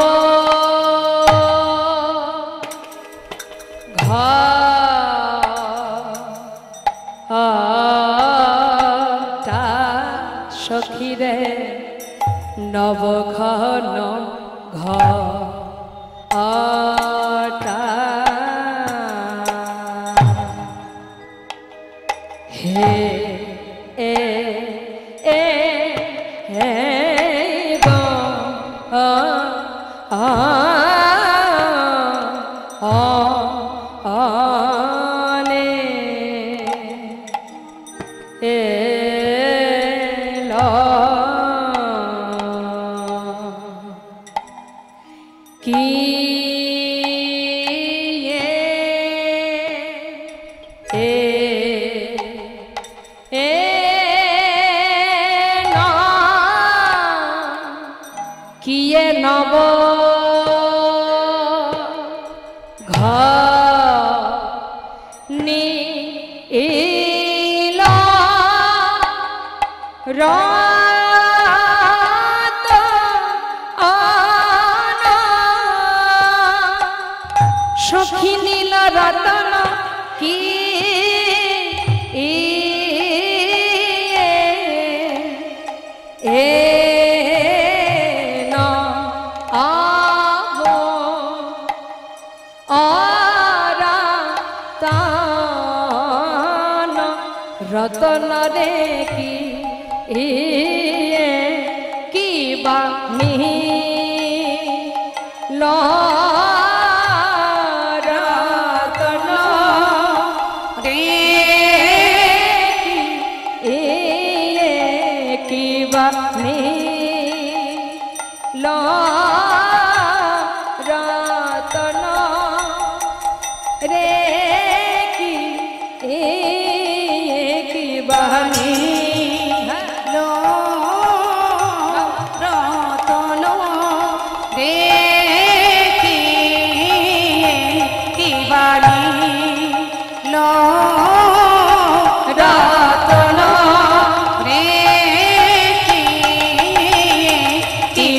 ঘটা, সখীরে নবঘন ঘটা। এ গো নে কি কিয়ে নব ঘনি রাত আনা সখী নীল রতন কি এ না আবো আরা তান রতন রে কি কি বা মি রতন রে কি বা মি রতন রে কি বানি রতন রে কি বাণী রতন রে কি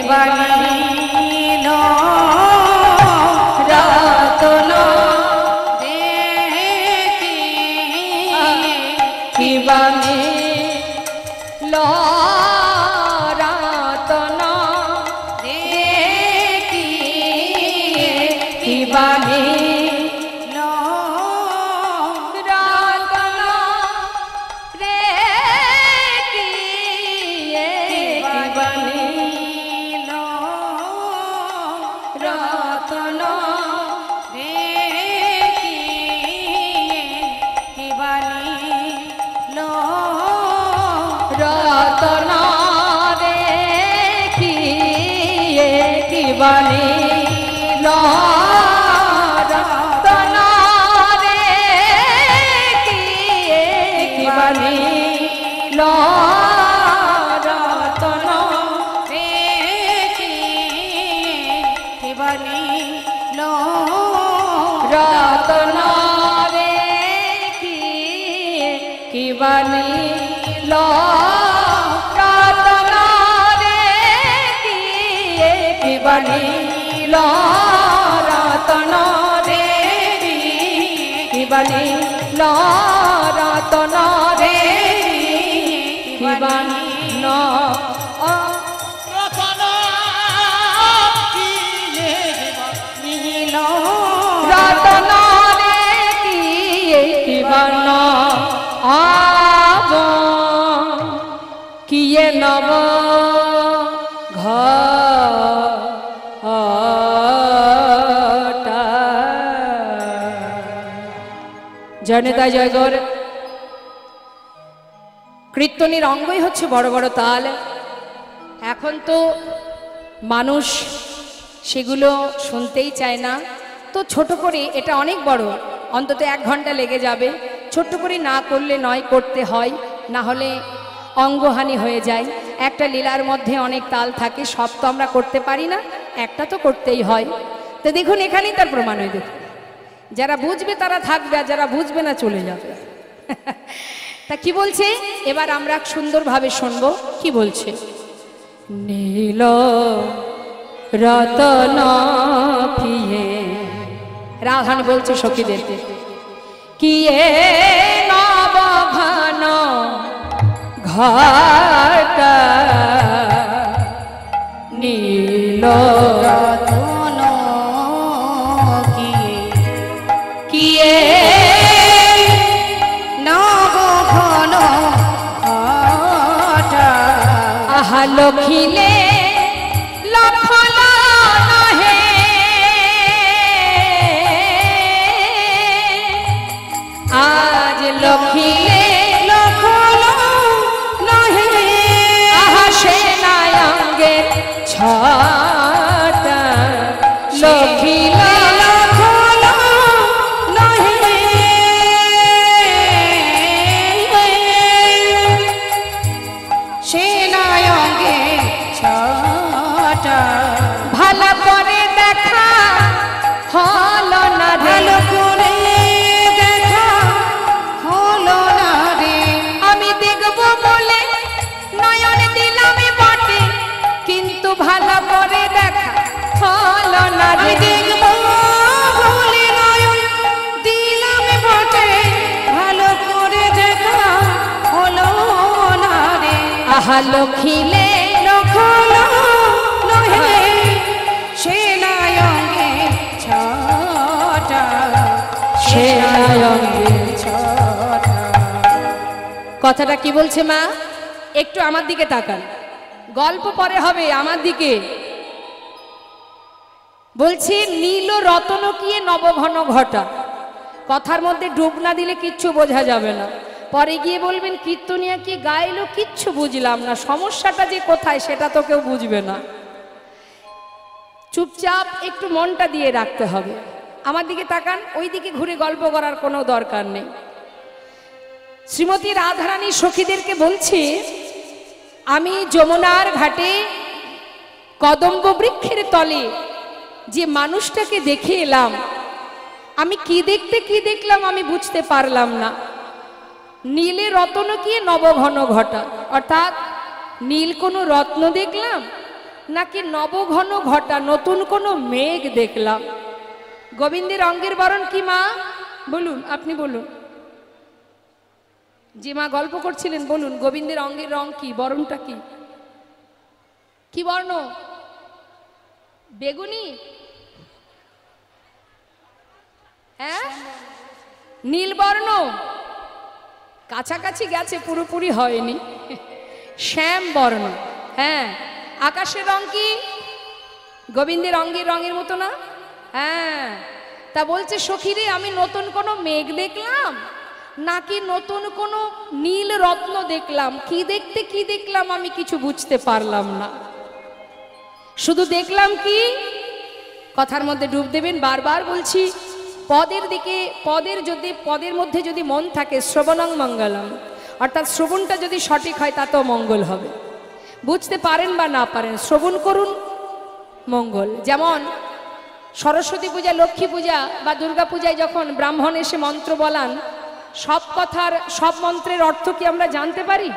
বাণী রতন রে কি বাণী রতন রে কি বানি রতন রে কি বানি রতন রে কি বানি রতন রতন রে কি বানি রতন রে কি বানি রতন রতন রে কি বানি রতন রে কি বানি রতন রে কি বানি রতন রে কি বানি রতন রে কি বান আব কিয়ে নব ঘটা জনতা জয়গর কীর্তনের অঙ্গই হচ্ছে বড় বড় তাল। এখন তো মানুষ সেগুলো শুনতেই চায় না, তো ছোট করে, এটা অনেক বড়, অন্তত 1 ঘন্টা লেগে যাবে। ছোট্ট করে না করলে নয়, করতে হয়, না হলে অঙ্গহানি হয়ে যায়। একটা লীলার মধ্যে অনেক তাল থাকে, সব তো আমরা করতে পারি না, একটা তো করতেই হয়। তো দেখুন এখানেই তার প্রমাণ হয়ে, দেখুন যারা বুঝবে তারা থাকবে, আর যারা বুঝবে না চলে যাবে। তা কি বলছে এবার আমরা সুন্দরভাবে শুনবো কি বলছে। নীল রতন পিয়ে, রাধান বলছে সখীদের, কিয়ে নব ঘন ঘটা নীল রতন কিয়ে নব ঘন ঘটা আহা লখিলে লখল নহে আজ লখিলে লখল নহে আহা সেনায়ঙ্গে ছটা লখিলে লখল নহে সেনায়ঙ্গে ছটা ভালো করে দেখা হলো না রে ভালো করে দেখা হলো না রে আমি দেখব বলে নয়ন দিলাম বটে কিন্তু ভালো করে দেখা হলো না রে আমি দেখব বলে নয়ন দিলাম বটে ভালো করে দেখা হলো না রে আহা লখিলে লখল নহে সেনায়ঙ্গে ছটা সেনায়ঙ্গে ছটা কথাটা কি বলছে মা একটু আমার দিকে তাকান গল্প পরে হবে আমার দিকে বলছি নীল রতন কিয়ে নবঘন ঘটা কথার মধ্যে ডুব না দিলে কিচ্ছু বোঝা যাবে না পরে গিয়ে বলবেন কীর্তনিয়া কি গাইলো কিচ্ছু বুঝলাম না সমস্যাটা যে কোথায় সেটা তো কেউ বুঝবে না চুপচাপ একটু মনটা দিয়ে রাখতে হবে আমার দিকে তাকান ওই দিকে ঘুরে গল্প করার কোনো দরকার নেই শ্রীমতী রাধারানী সখীদেরকে বলছি আমি যমুনার ঘাটে কদম্ব বৃক্ষের তলে যে মানুষটাকে দেখে এলাম আমি কি দেখলাম আমি বুঝতে পারলাম না নীলে রত্ন কি নবঘন ঘটা অর্থাৎ নীল কোনো রত্ন দেখলাম নাকি নবঘন ঘটা নতুন কোনো মেঘ দেখলাম গোবিন্দের অঙ্গের বরণ কি মা বলুন আপনি বলুন যে মা গল্প করছিলেন বলুন গোবিন্দের অঙ্গের রং কি বরণটা কি কি বর্ণ বেগুনি হ্যাঁ নীলবর্ণ কাছাকাছি গেছে পুরোপুরি হয়নি শ্যাম বর্ণ হ্যাঁ আকাশের রং কি গোবিন্দের অঙ্গের রঙের মতো না হ্যাঁ তা বলছে সখীরে আমি নতুন কোনো মেঘ দেখলাম নাকি নতুন কোনো নীল রত্ন দেখলাম কি দেখলাম আমি কিছু বুঝতে পারলাম না শুধু দেখলাম কি কথার মধ্যে ডুব দেবেন বারবার বলছি পদের মধ্যে যদি মন থাকে শ্রবণং মঙ্গলম অর্থাৎ শ্রবণটা যদি সঠিক হয় তাতেও মঙ্গল হবে বুঝতে পারেন বা না পারেন শ্রবণ করুন মঙ্গল যেমন সরস্বতী পূজা লক্ষ্মী পূজা বা দুর্গা পূজায় যখন ব্রাহ্মণ এসে মন্ত্র বলান সব মন্ত্রের অর্থ কি আমরা জানতে পারি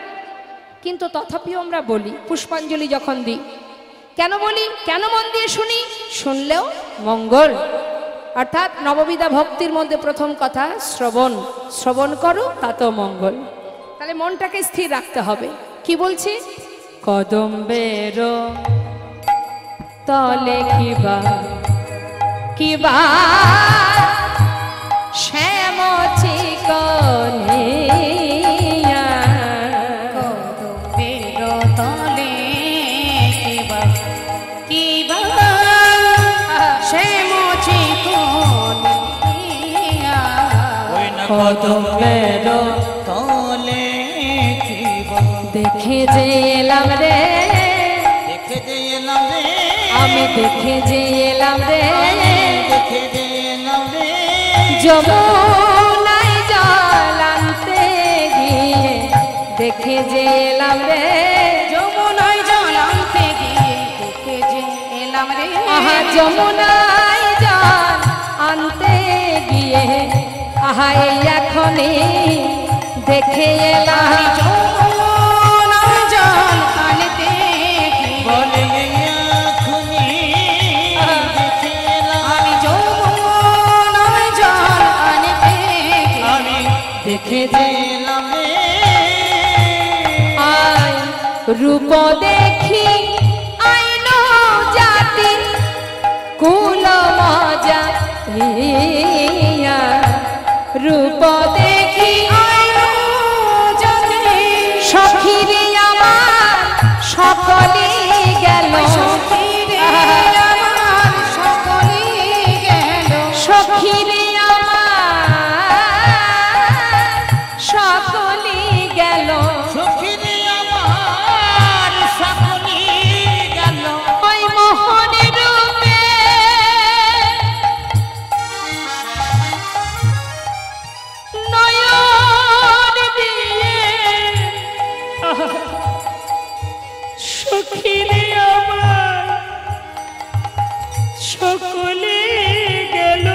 কিন্তু তথাপিও আমরা বলি পুষ্পাঞ্জলি যখন দিই কেন বলি কেন মন দিয়ে শুনি শুনলেও মঙ্গল অর্থাৎ নববিধা ভক্তির মধ্যে প্রথম কথা শ্রবণ করো তাতেও মঙ্গল তাহলে মনটাকে স্থির রাখতে হবে কি বলছি কদম্বের তলে কিবা শ্যাম চিকনিয়া কদম্বের তলে কিবা শ্যাম চিকনিয়া কদম্বের তলে দেখে যে এলাম রে দেখে যে এলাম রে আমি দেখে যে এলাম রে দেখে যে এলাম রে যমুনায় জল আনতে গিয়ে দেখে যে এলাম রে যমুনায় জল আনতে গিয়ে দেখে যে এলাম রে আহা যমুনায় জল আনতে গিয়ে আহা এই এখনই দেখে এলাম যমুনায় জল আনতে গিয়ে বলে এখনি দেখে এলাম আমি যমুনায় জল আনতে গিয়ে আমি দেখে যে এলাম রে আয় রূপ দেখি আইনো যা জ্বালিয়া রূপ দেখি সখী রে আমার সকলে গেল, সখী রে আমার সকলে গেল, ওই মোহনের রূপে নয়ন দিয়ে সখী রে আমার সকলে গেল,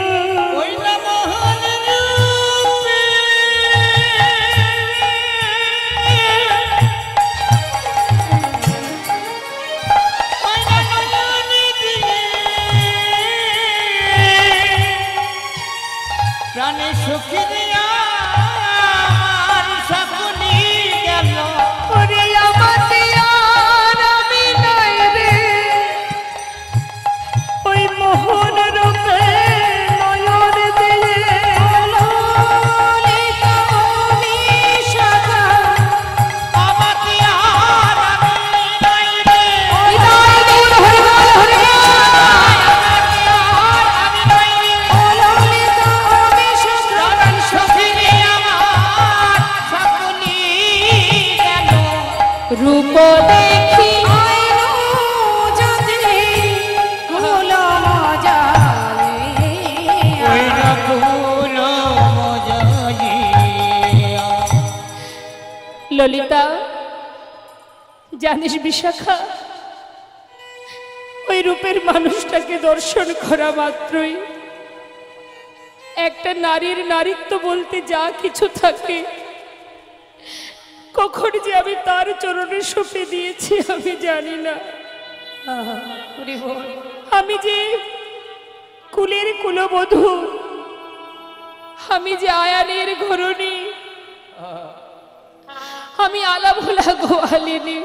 প্রাণে সুখী দিয়া আমার সকলি গেল, ওরে আমাতে আর আমি নাই রে, ওই মোহন রূপে নয়ন দিয়ে আমাকে আর আমি নাই রে, হৃদয় দূর হরি বল হরি প্রাণ সুখী দিয়া আমার সকলি গেল, রূপ দেখি ওই রকুল মজাইয়া। ললিতা, জানিস বিশাখা, ওই রূপের মানুষটাকে দর্শন করা মাত্রই একটা নারীর নারীত্ব বলতে যা কিছু থাকে, কখন যে আমি তার চরণে সঁপে দিয়েছি আমি জানি না। আমি যে কুলের কুলবধূ, আমি যে আয়ানের ঘরণী, আমি আলাভোলা গোয়ালিনী,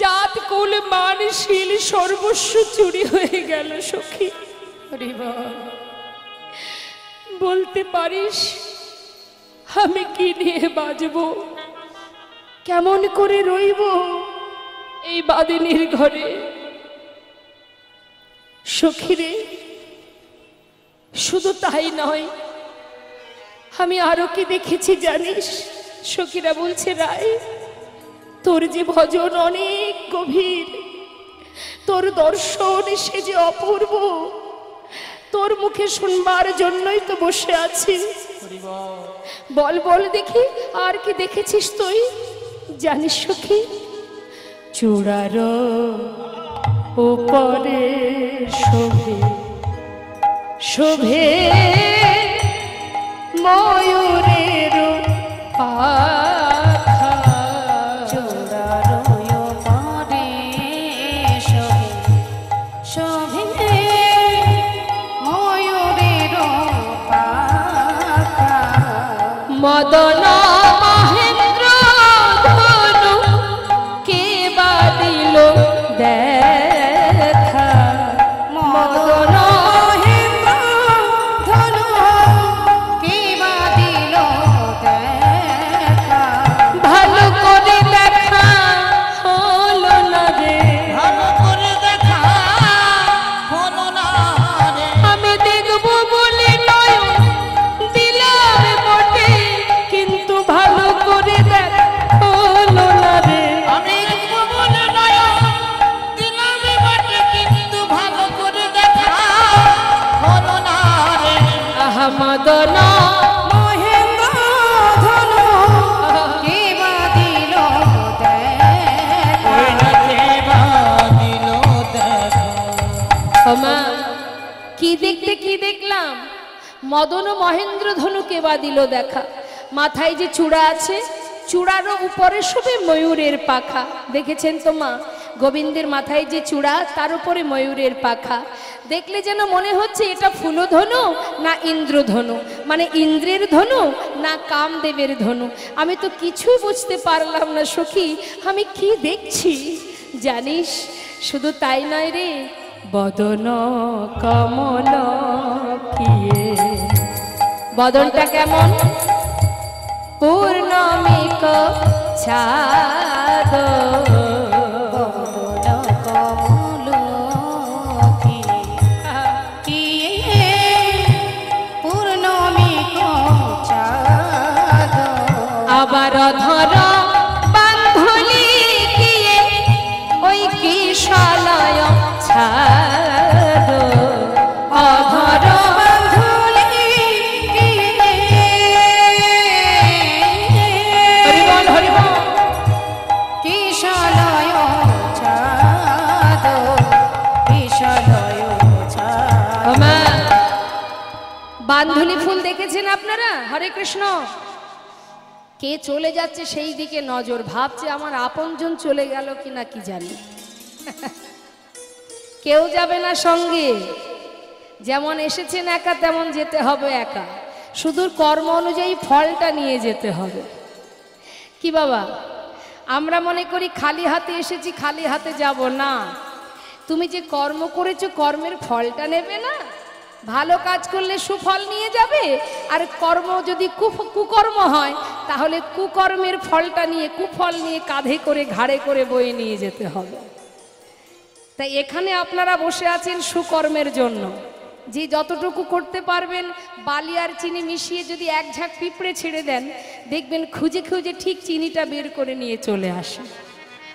জাত কুল মান শীল সর্বস্ব চুরি হয়ে গেল সখী। বলতে পারিস আমি কি নিয়ে বাঁচব, কেমন করে রইব এই বাদিনীর ঘরে? সখীরে, শুধু তাই নয়, আমি আরো কি দেখেছি জানিস? সখীরা বলছে, রায় তোর যে ভজন অনেক গভীর, তোর দর্শন সে যে অপূর্ব, তোর মুখে শুনবার জন্যই তো বসে আছি। বল বল দেখি আর কি দেখেছিস তুই? জানিস সখী, চূড়ার উপরে শোভে শোভে ময়ূরের পাখা, মদন মহেন্দ্র ধনু কে বা দিল দেখা, মদন মহেন্দ্র ধনু কে বা দিল দেখা, ভালো করে দেখা হলো না রে, ভালো করে দেখা হলো না রে, আমি দেখবো বলে নয়ন দিলাম বটে, কিন্তু ভালো করে দেখা হলো না রে, আমি বলে নয়ন দিলাম বটে, কিন্তু ভালো করে দেখা হলো না রে, আহা মদন মহেন্দ্র ধনু কে বা দিল দেখা। ওই রাতে বাদিল দেখা। মা, কি দেখতে কি দেখলাম? মদন ও মহেন্দ্র ধনু কে বা দিল দেখা। মাথায় যে চূড়া আছে, চূড়ারও উপরে শোভে ময়ূরের পাখা। দেখেছেন তো মা, গোবিন্দের মাথায় যে চূড়া, তার উপরে ময়ূরের পাখা। দেখলে যেন মনে হচ্ছে এটা ফুলধনু না ইন্দ্রধনু, মানে ইন্দ্রের ধনু না কামদেবের ধনু। আমি তো কিছুই বুঝতে পারলাম না সখী, আমি কি দেখছি জানিস? শুধু তাই নয় রে, বদন কমল কিয়ে। বদনটা কেমন? পূর্ণমিক ছাদ বদন কমল কিয়ে পূর্ণমিক চাঁদ। আবার ধর বান্ধলি কিয়ে ওই কিশলয় ছাদ। অধর বাঁধুলি কিয়ে হরিবল হরিবল কিশলয় ছাদ, কিশলয় ছাদ। ওমা, বান্ধুলি ফুল দেখেছেন আপনারা? হরে কৃষ্ণ। কে চলে যাচ্ছে সেই দিকে নজর, ভাবছে আমার আপনজন চলে গেল কিনা কি জানি। কেউ যাবে না সঙ্গে, যেমন এসেছেন একা তেমন যেতে হবে একা, শুধু কর্ম অনুযায়ী ফলটা নিয়ে যেতে হবে। কি বাবা, আমরা মনে করি খালি হাতে এসেছি খালি হাতে যাব না। তুমি যে কর্ম করেছো কর্মের ফলটা নেবে না? ভালো কাজ করলে সুফল নিয়ে যাবে, আর কর্ম যদি কুকর্ম হয় তাহলে কুকর্মের ফলটা নিয়ে, কুফল নিয়ে কাঁধে করে ঘাড়ে করে বয়ে নিয়ে যেতে হবে। তাই এখানে আপনারা বসে আছেন সুকর্মের জন্য। যে যতটুকু করতে পারবেন, বালি আর চিনি মিশিয়ে যদি এক ঝাঁক পিঁপড়ে ছেড়ে দেন, দেখবেন খুঁজে খুঁজে ঠিক চিনিটা বের করে নিয়ে চলে আসে।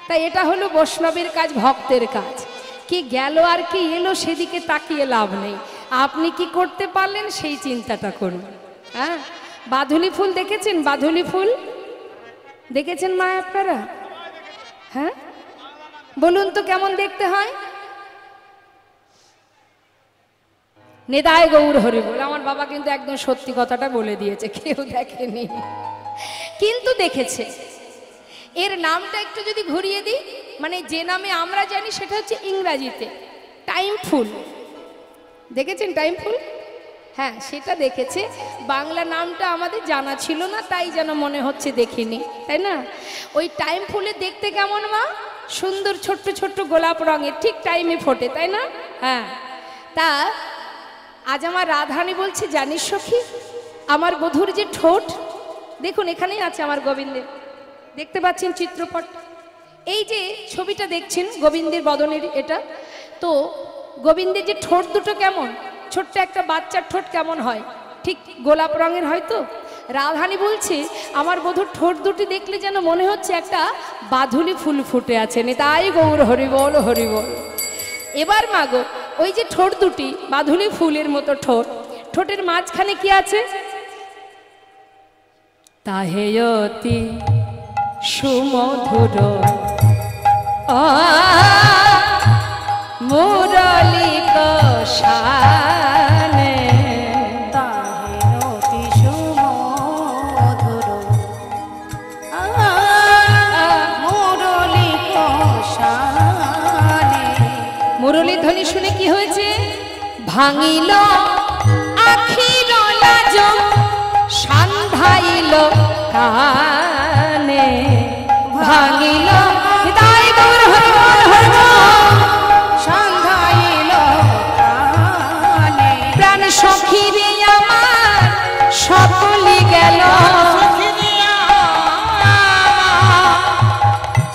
তাই এটা হলো বৈষ্ণবের কাজ, ভক্তের কাজ। কি গেল আর কি এলো সেদিকে তাকিয়ে লাভ নেই, আপনি কি করতে পারলেন সেই চিন্তাটা করুন। হ্যাঁ, বাধুলি ফুল দেখেছেন? বাধুলি ফুল দেখেছেন মা আপনারা? হ্যাঁ, বলুন তো কেমন দেখতে হয়? নেদায় গৌর হরি বল। আমার বাবা কিন্তু একদম সত্যি কথাটা বলে দিয়েছে, কেউ দেখেনি কিন্তু দেখেছে। এর নামটা একটু যদি ঘুরিয়ে দিই, মানে যে নামে আমরা জানি সেটা হচ্ছে ইংরাজিতে টাইম ফুল। দেখেছেন টাইম ফুল? হ্যাঁ, সেটা দেখেছে। বাংলা নামটা আমাদের জানা ছিল না, তাই যেন মনে হচ্ছে দেখিনি, তাই না? ওই টাইম ফুলের দেখতে কেমন মা? সুন্দর ছোট্ট ছোট্ট গোলাপ রঙের, ঠিক টাইমে ফোটে, তাই না? হ্যাঁ, তা আজ আমার রাধারানী বলছে, জানিস সখী, আমার বধূর যে ঠোঁট, দেখুন এখানেই আছে আমার গোবিন্দের, দেখতে পাচ্ছেন চিত্রপট, এই যে ছবিটা দেখছেন গোবিন্দের বদনের, এটা তো গোবিন্দের যে ঠোঁট দুটো কেমন, ছোট্ট একটা বাচ্চার ঠোঁট কেমন হয়, ঠিক গোলাপ রঙের হয়। তো রাধারানী বলছে, আমার বধূর ঠোঁট দুটি দেখলে যেন মনে হচ্ছে একটা বাধুলি ফুল ফুটে আছে। তাই গৌর হরিবল হরিবল। এবার মাগো, ওই যে ঠোঁট দুটি বাধুলি ফুলের মতো ঠোঁট, ঠোঁটের মাঝখানে কি আছে? তাহেয়তি সুমধুর মুরলিক শানে। তাহেরতি সুমধুর মুরলিক শানে। মুরলী ধ্বনি শুনে কি হয়েছে? ভাঙিল আখির লাজ, সান্ধাইল কানে। ভাঙিল হৃদয় গৌর হরিবল হরিবল। সন্ধ্যাইল কানে। প্রাণ সখী রে আমার সকলি গেল,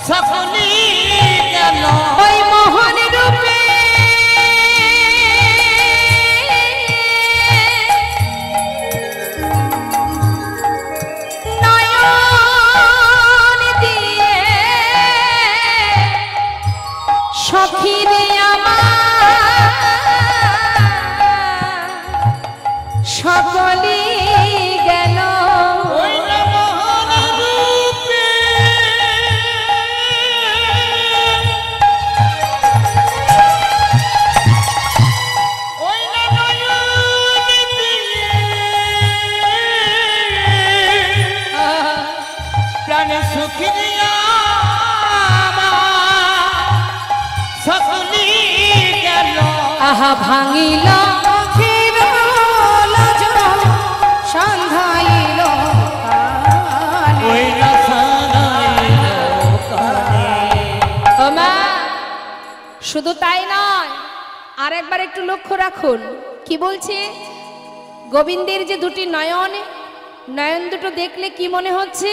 সকলি গেল। ওই মোহন রূপে নয়ন দিয়ে সখী রে আমার সকলি গেল। ওই না মোহন রূপে, ওই না নয়ন দিয়ে প্রাণ সুখী সকলি গেল। আহা ভাঙিল আখির লাজ, সন্ধ্যাইল কানে। ওই না সারাইল কানে। ও মা, শুধু তাই নয়, আর একবার একটু লক্ষ্য রাখুন কি বলছে, গোবিন্দের যে দুটি নয়ন, নয়ন দুটো দেখলে কি মনে হচ্ছে?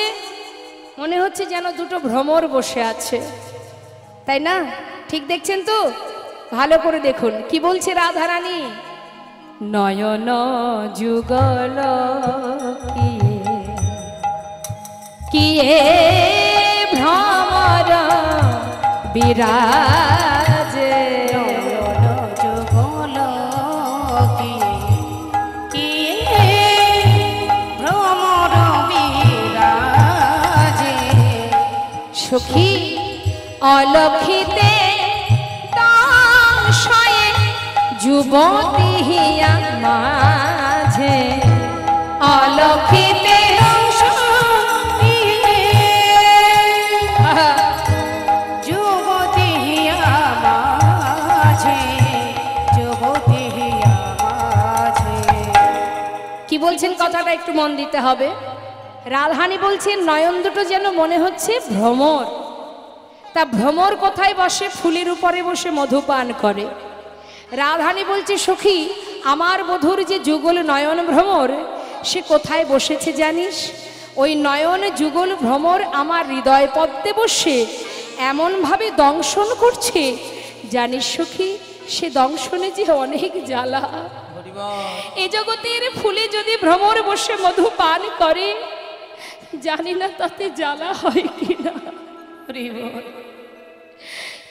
মনে হচ্ছে যেন দুটো ভ্রমর বসে আছে, তাই না? ঠিক দেখছেন তো? ভালো করে দেখুন কি বলছে রাধারানী, নয়ন যুগল কিয়ে ভ্রমর বিরাজে, যুগল কিয়ে ভ্রমর বিরাজে, সখী অলক্ষিতে সংশয়ে যুবতী হিয়া মাঝে, অলক্ষিতে যুবতী মাঝে, যুবতী মাঝে। কি বলছেন কথাটা একটু মন দিতে হবে। রাধারানী বলছেন নয়ন দুটো যেন মনে হচ্ছে ভ্রমর। তা ভ্রমর কোথায় বসে? ফুলের উপরে বসে মধুপান করে। রাধারানী বলছে সখী আমার বধূর যে যুগল নয়ন ভ্রমর সে কোথায় বসেছে জানিস? ওই নয়ন যুগল ভ্রমর আমার হৃদয় পদ্মে বসে এমনভাবে দংশন করছে, জানিস সখী সে দংশনে যে অনেক জ্বালা। এ জগতের ফুলে যদি ভ্রমর বসে মধু পান করে জানি না তাতে জ্বালা হয় কিনা,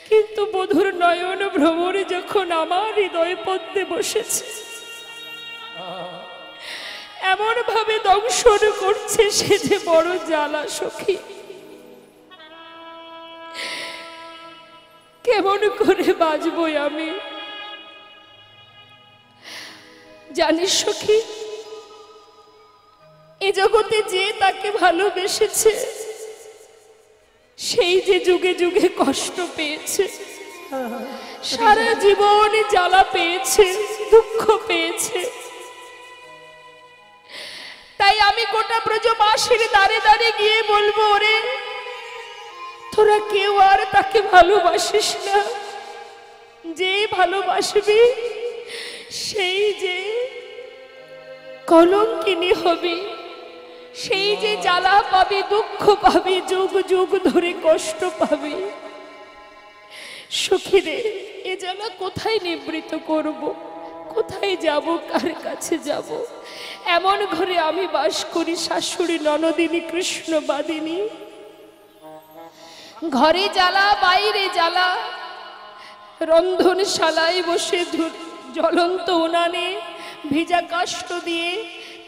কিন্তু বধুর নয়ন ভ্রমরে যখন আমার হৃদয় পদ্মে বসেছে এমন ভাবে দংশন করছে সে যে বড় জ্বালা সখী। কেমন করে বাঁচবো আমি? জানিস সখী এ জগতে যে তাকে ভালোবেসেছে সেই যে যুগে যুগে কষ্ট পেয়েছে, সারা জীবনে জ্বালা পেয়েছে, দুঃখ পেয়েছে। তাই আমি গোটা ব্রজবাসীর দ্বারে দ্বারে গিয়ে বলবো, ওরে তোরা কেউ আর তাকে ভালোবাসিস না, যে ভালোবাসবি সেই যে কলঙ্কিনী হবে, সেই যে জ্বালা পাবে, দুঃখ পাবে, যুগ যুগ ধরে কষ্ট পাবে। সখী রে এ জ্বালা কোথায় নিবৃত করব? কোথায় যাব? কার কাছে যাব? এমন ঘরে আমি বাস করি, শাশুড়ি ননদিনী কৃষ্ণবাদিনী, ঘরে জ্বালা বাইরে জ্বালা, রন্ধনশালায় বসে জ্বলন্ত উনানে ভিজা কাষ্ঠ দিয়ে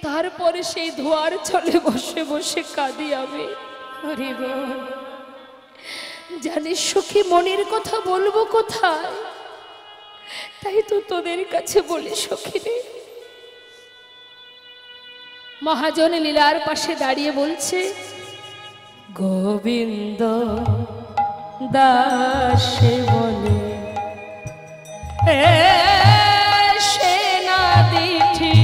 তারপরে সেই ধোয়ার চলে বসে বসে কাঁদি আমি। জানিস সখী মনের কথা বলবো কোথায়? তাই তো তোদের কাছে বলি সখী রে। মহাজন লীলার পাশে দাঁড়িয়ে বলছে, গোবিন্দ দাসে বলে সেনা দিঠি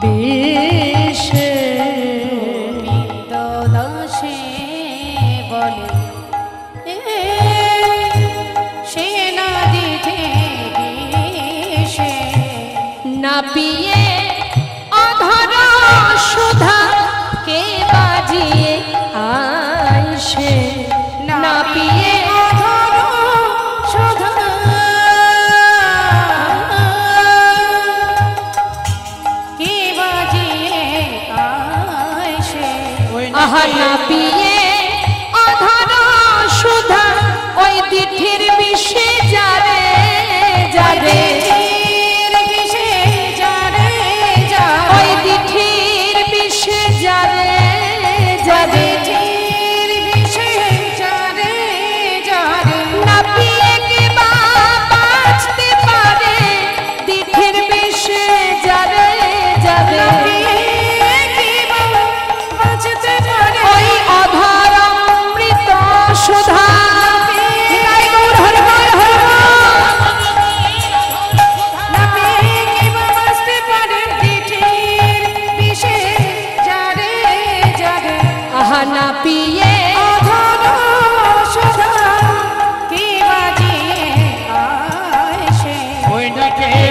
বিষে, গোবিন্দ দাসে বলে সেনা দিঠে বিষে, না পিয়ে অধর সুধা কে বাজিয়ে আইসে, না পিয়ে অধর সুধা কে বাজিয়ে আইসে, আহা না পিয়ে অধর সুধা ওই দিঠির বিষে যারে যারে, বিষে যারে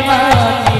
মাটি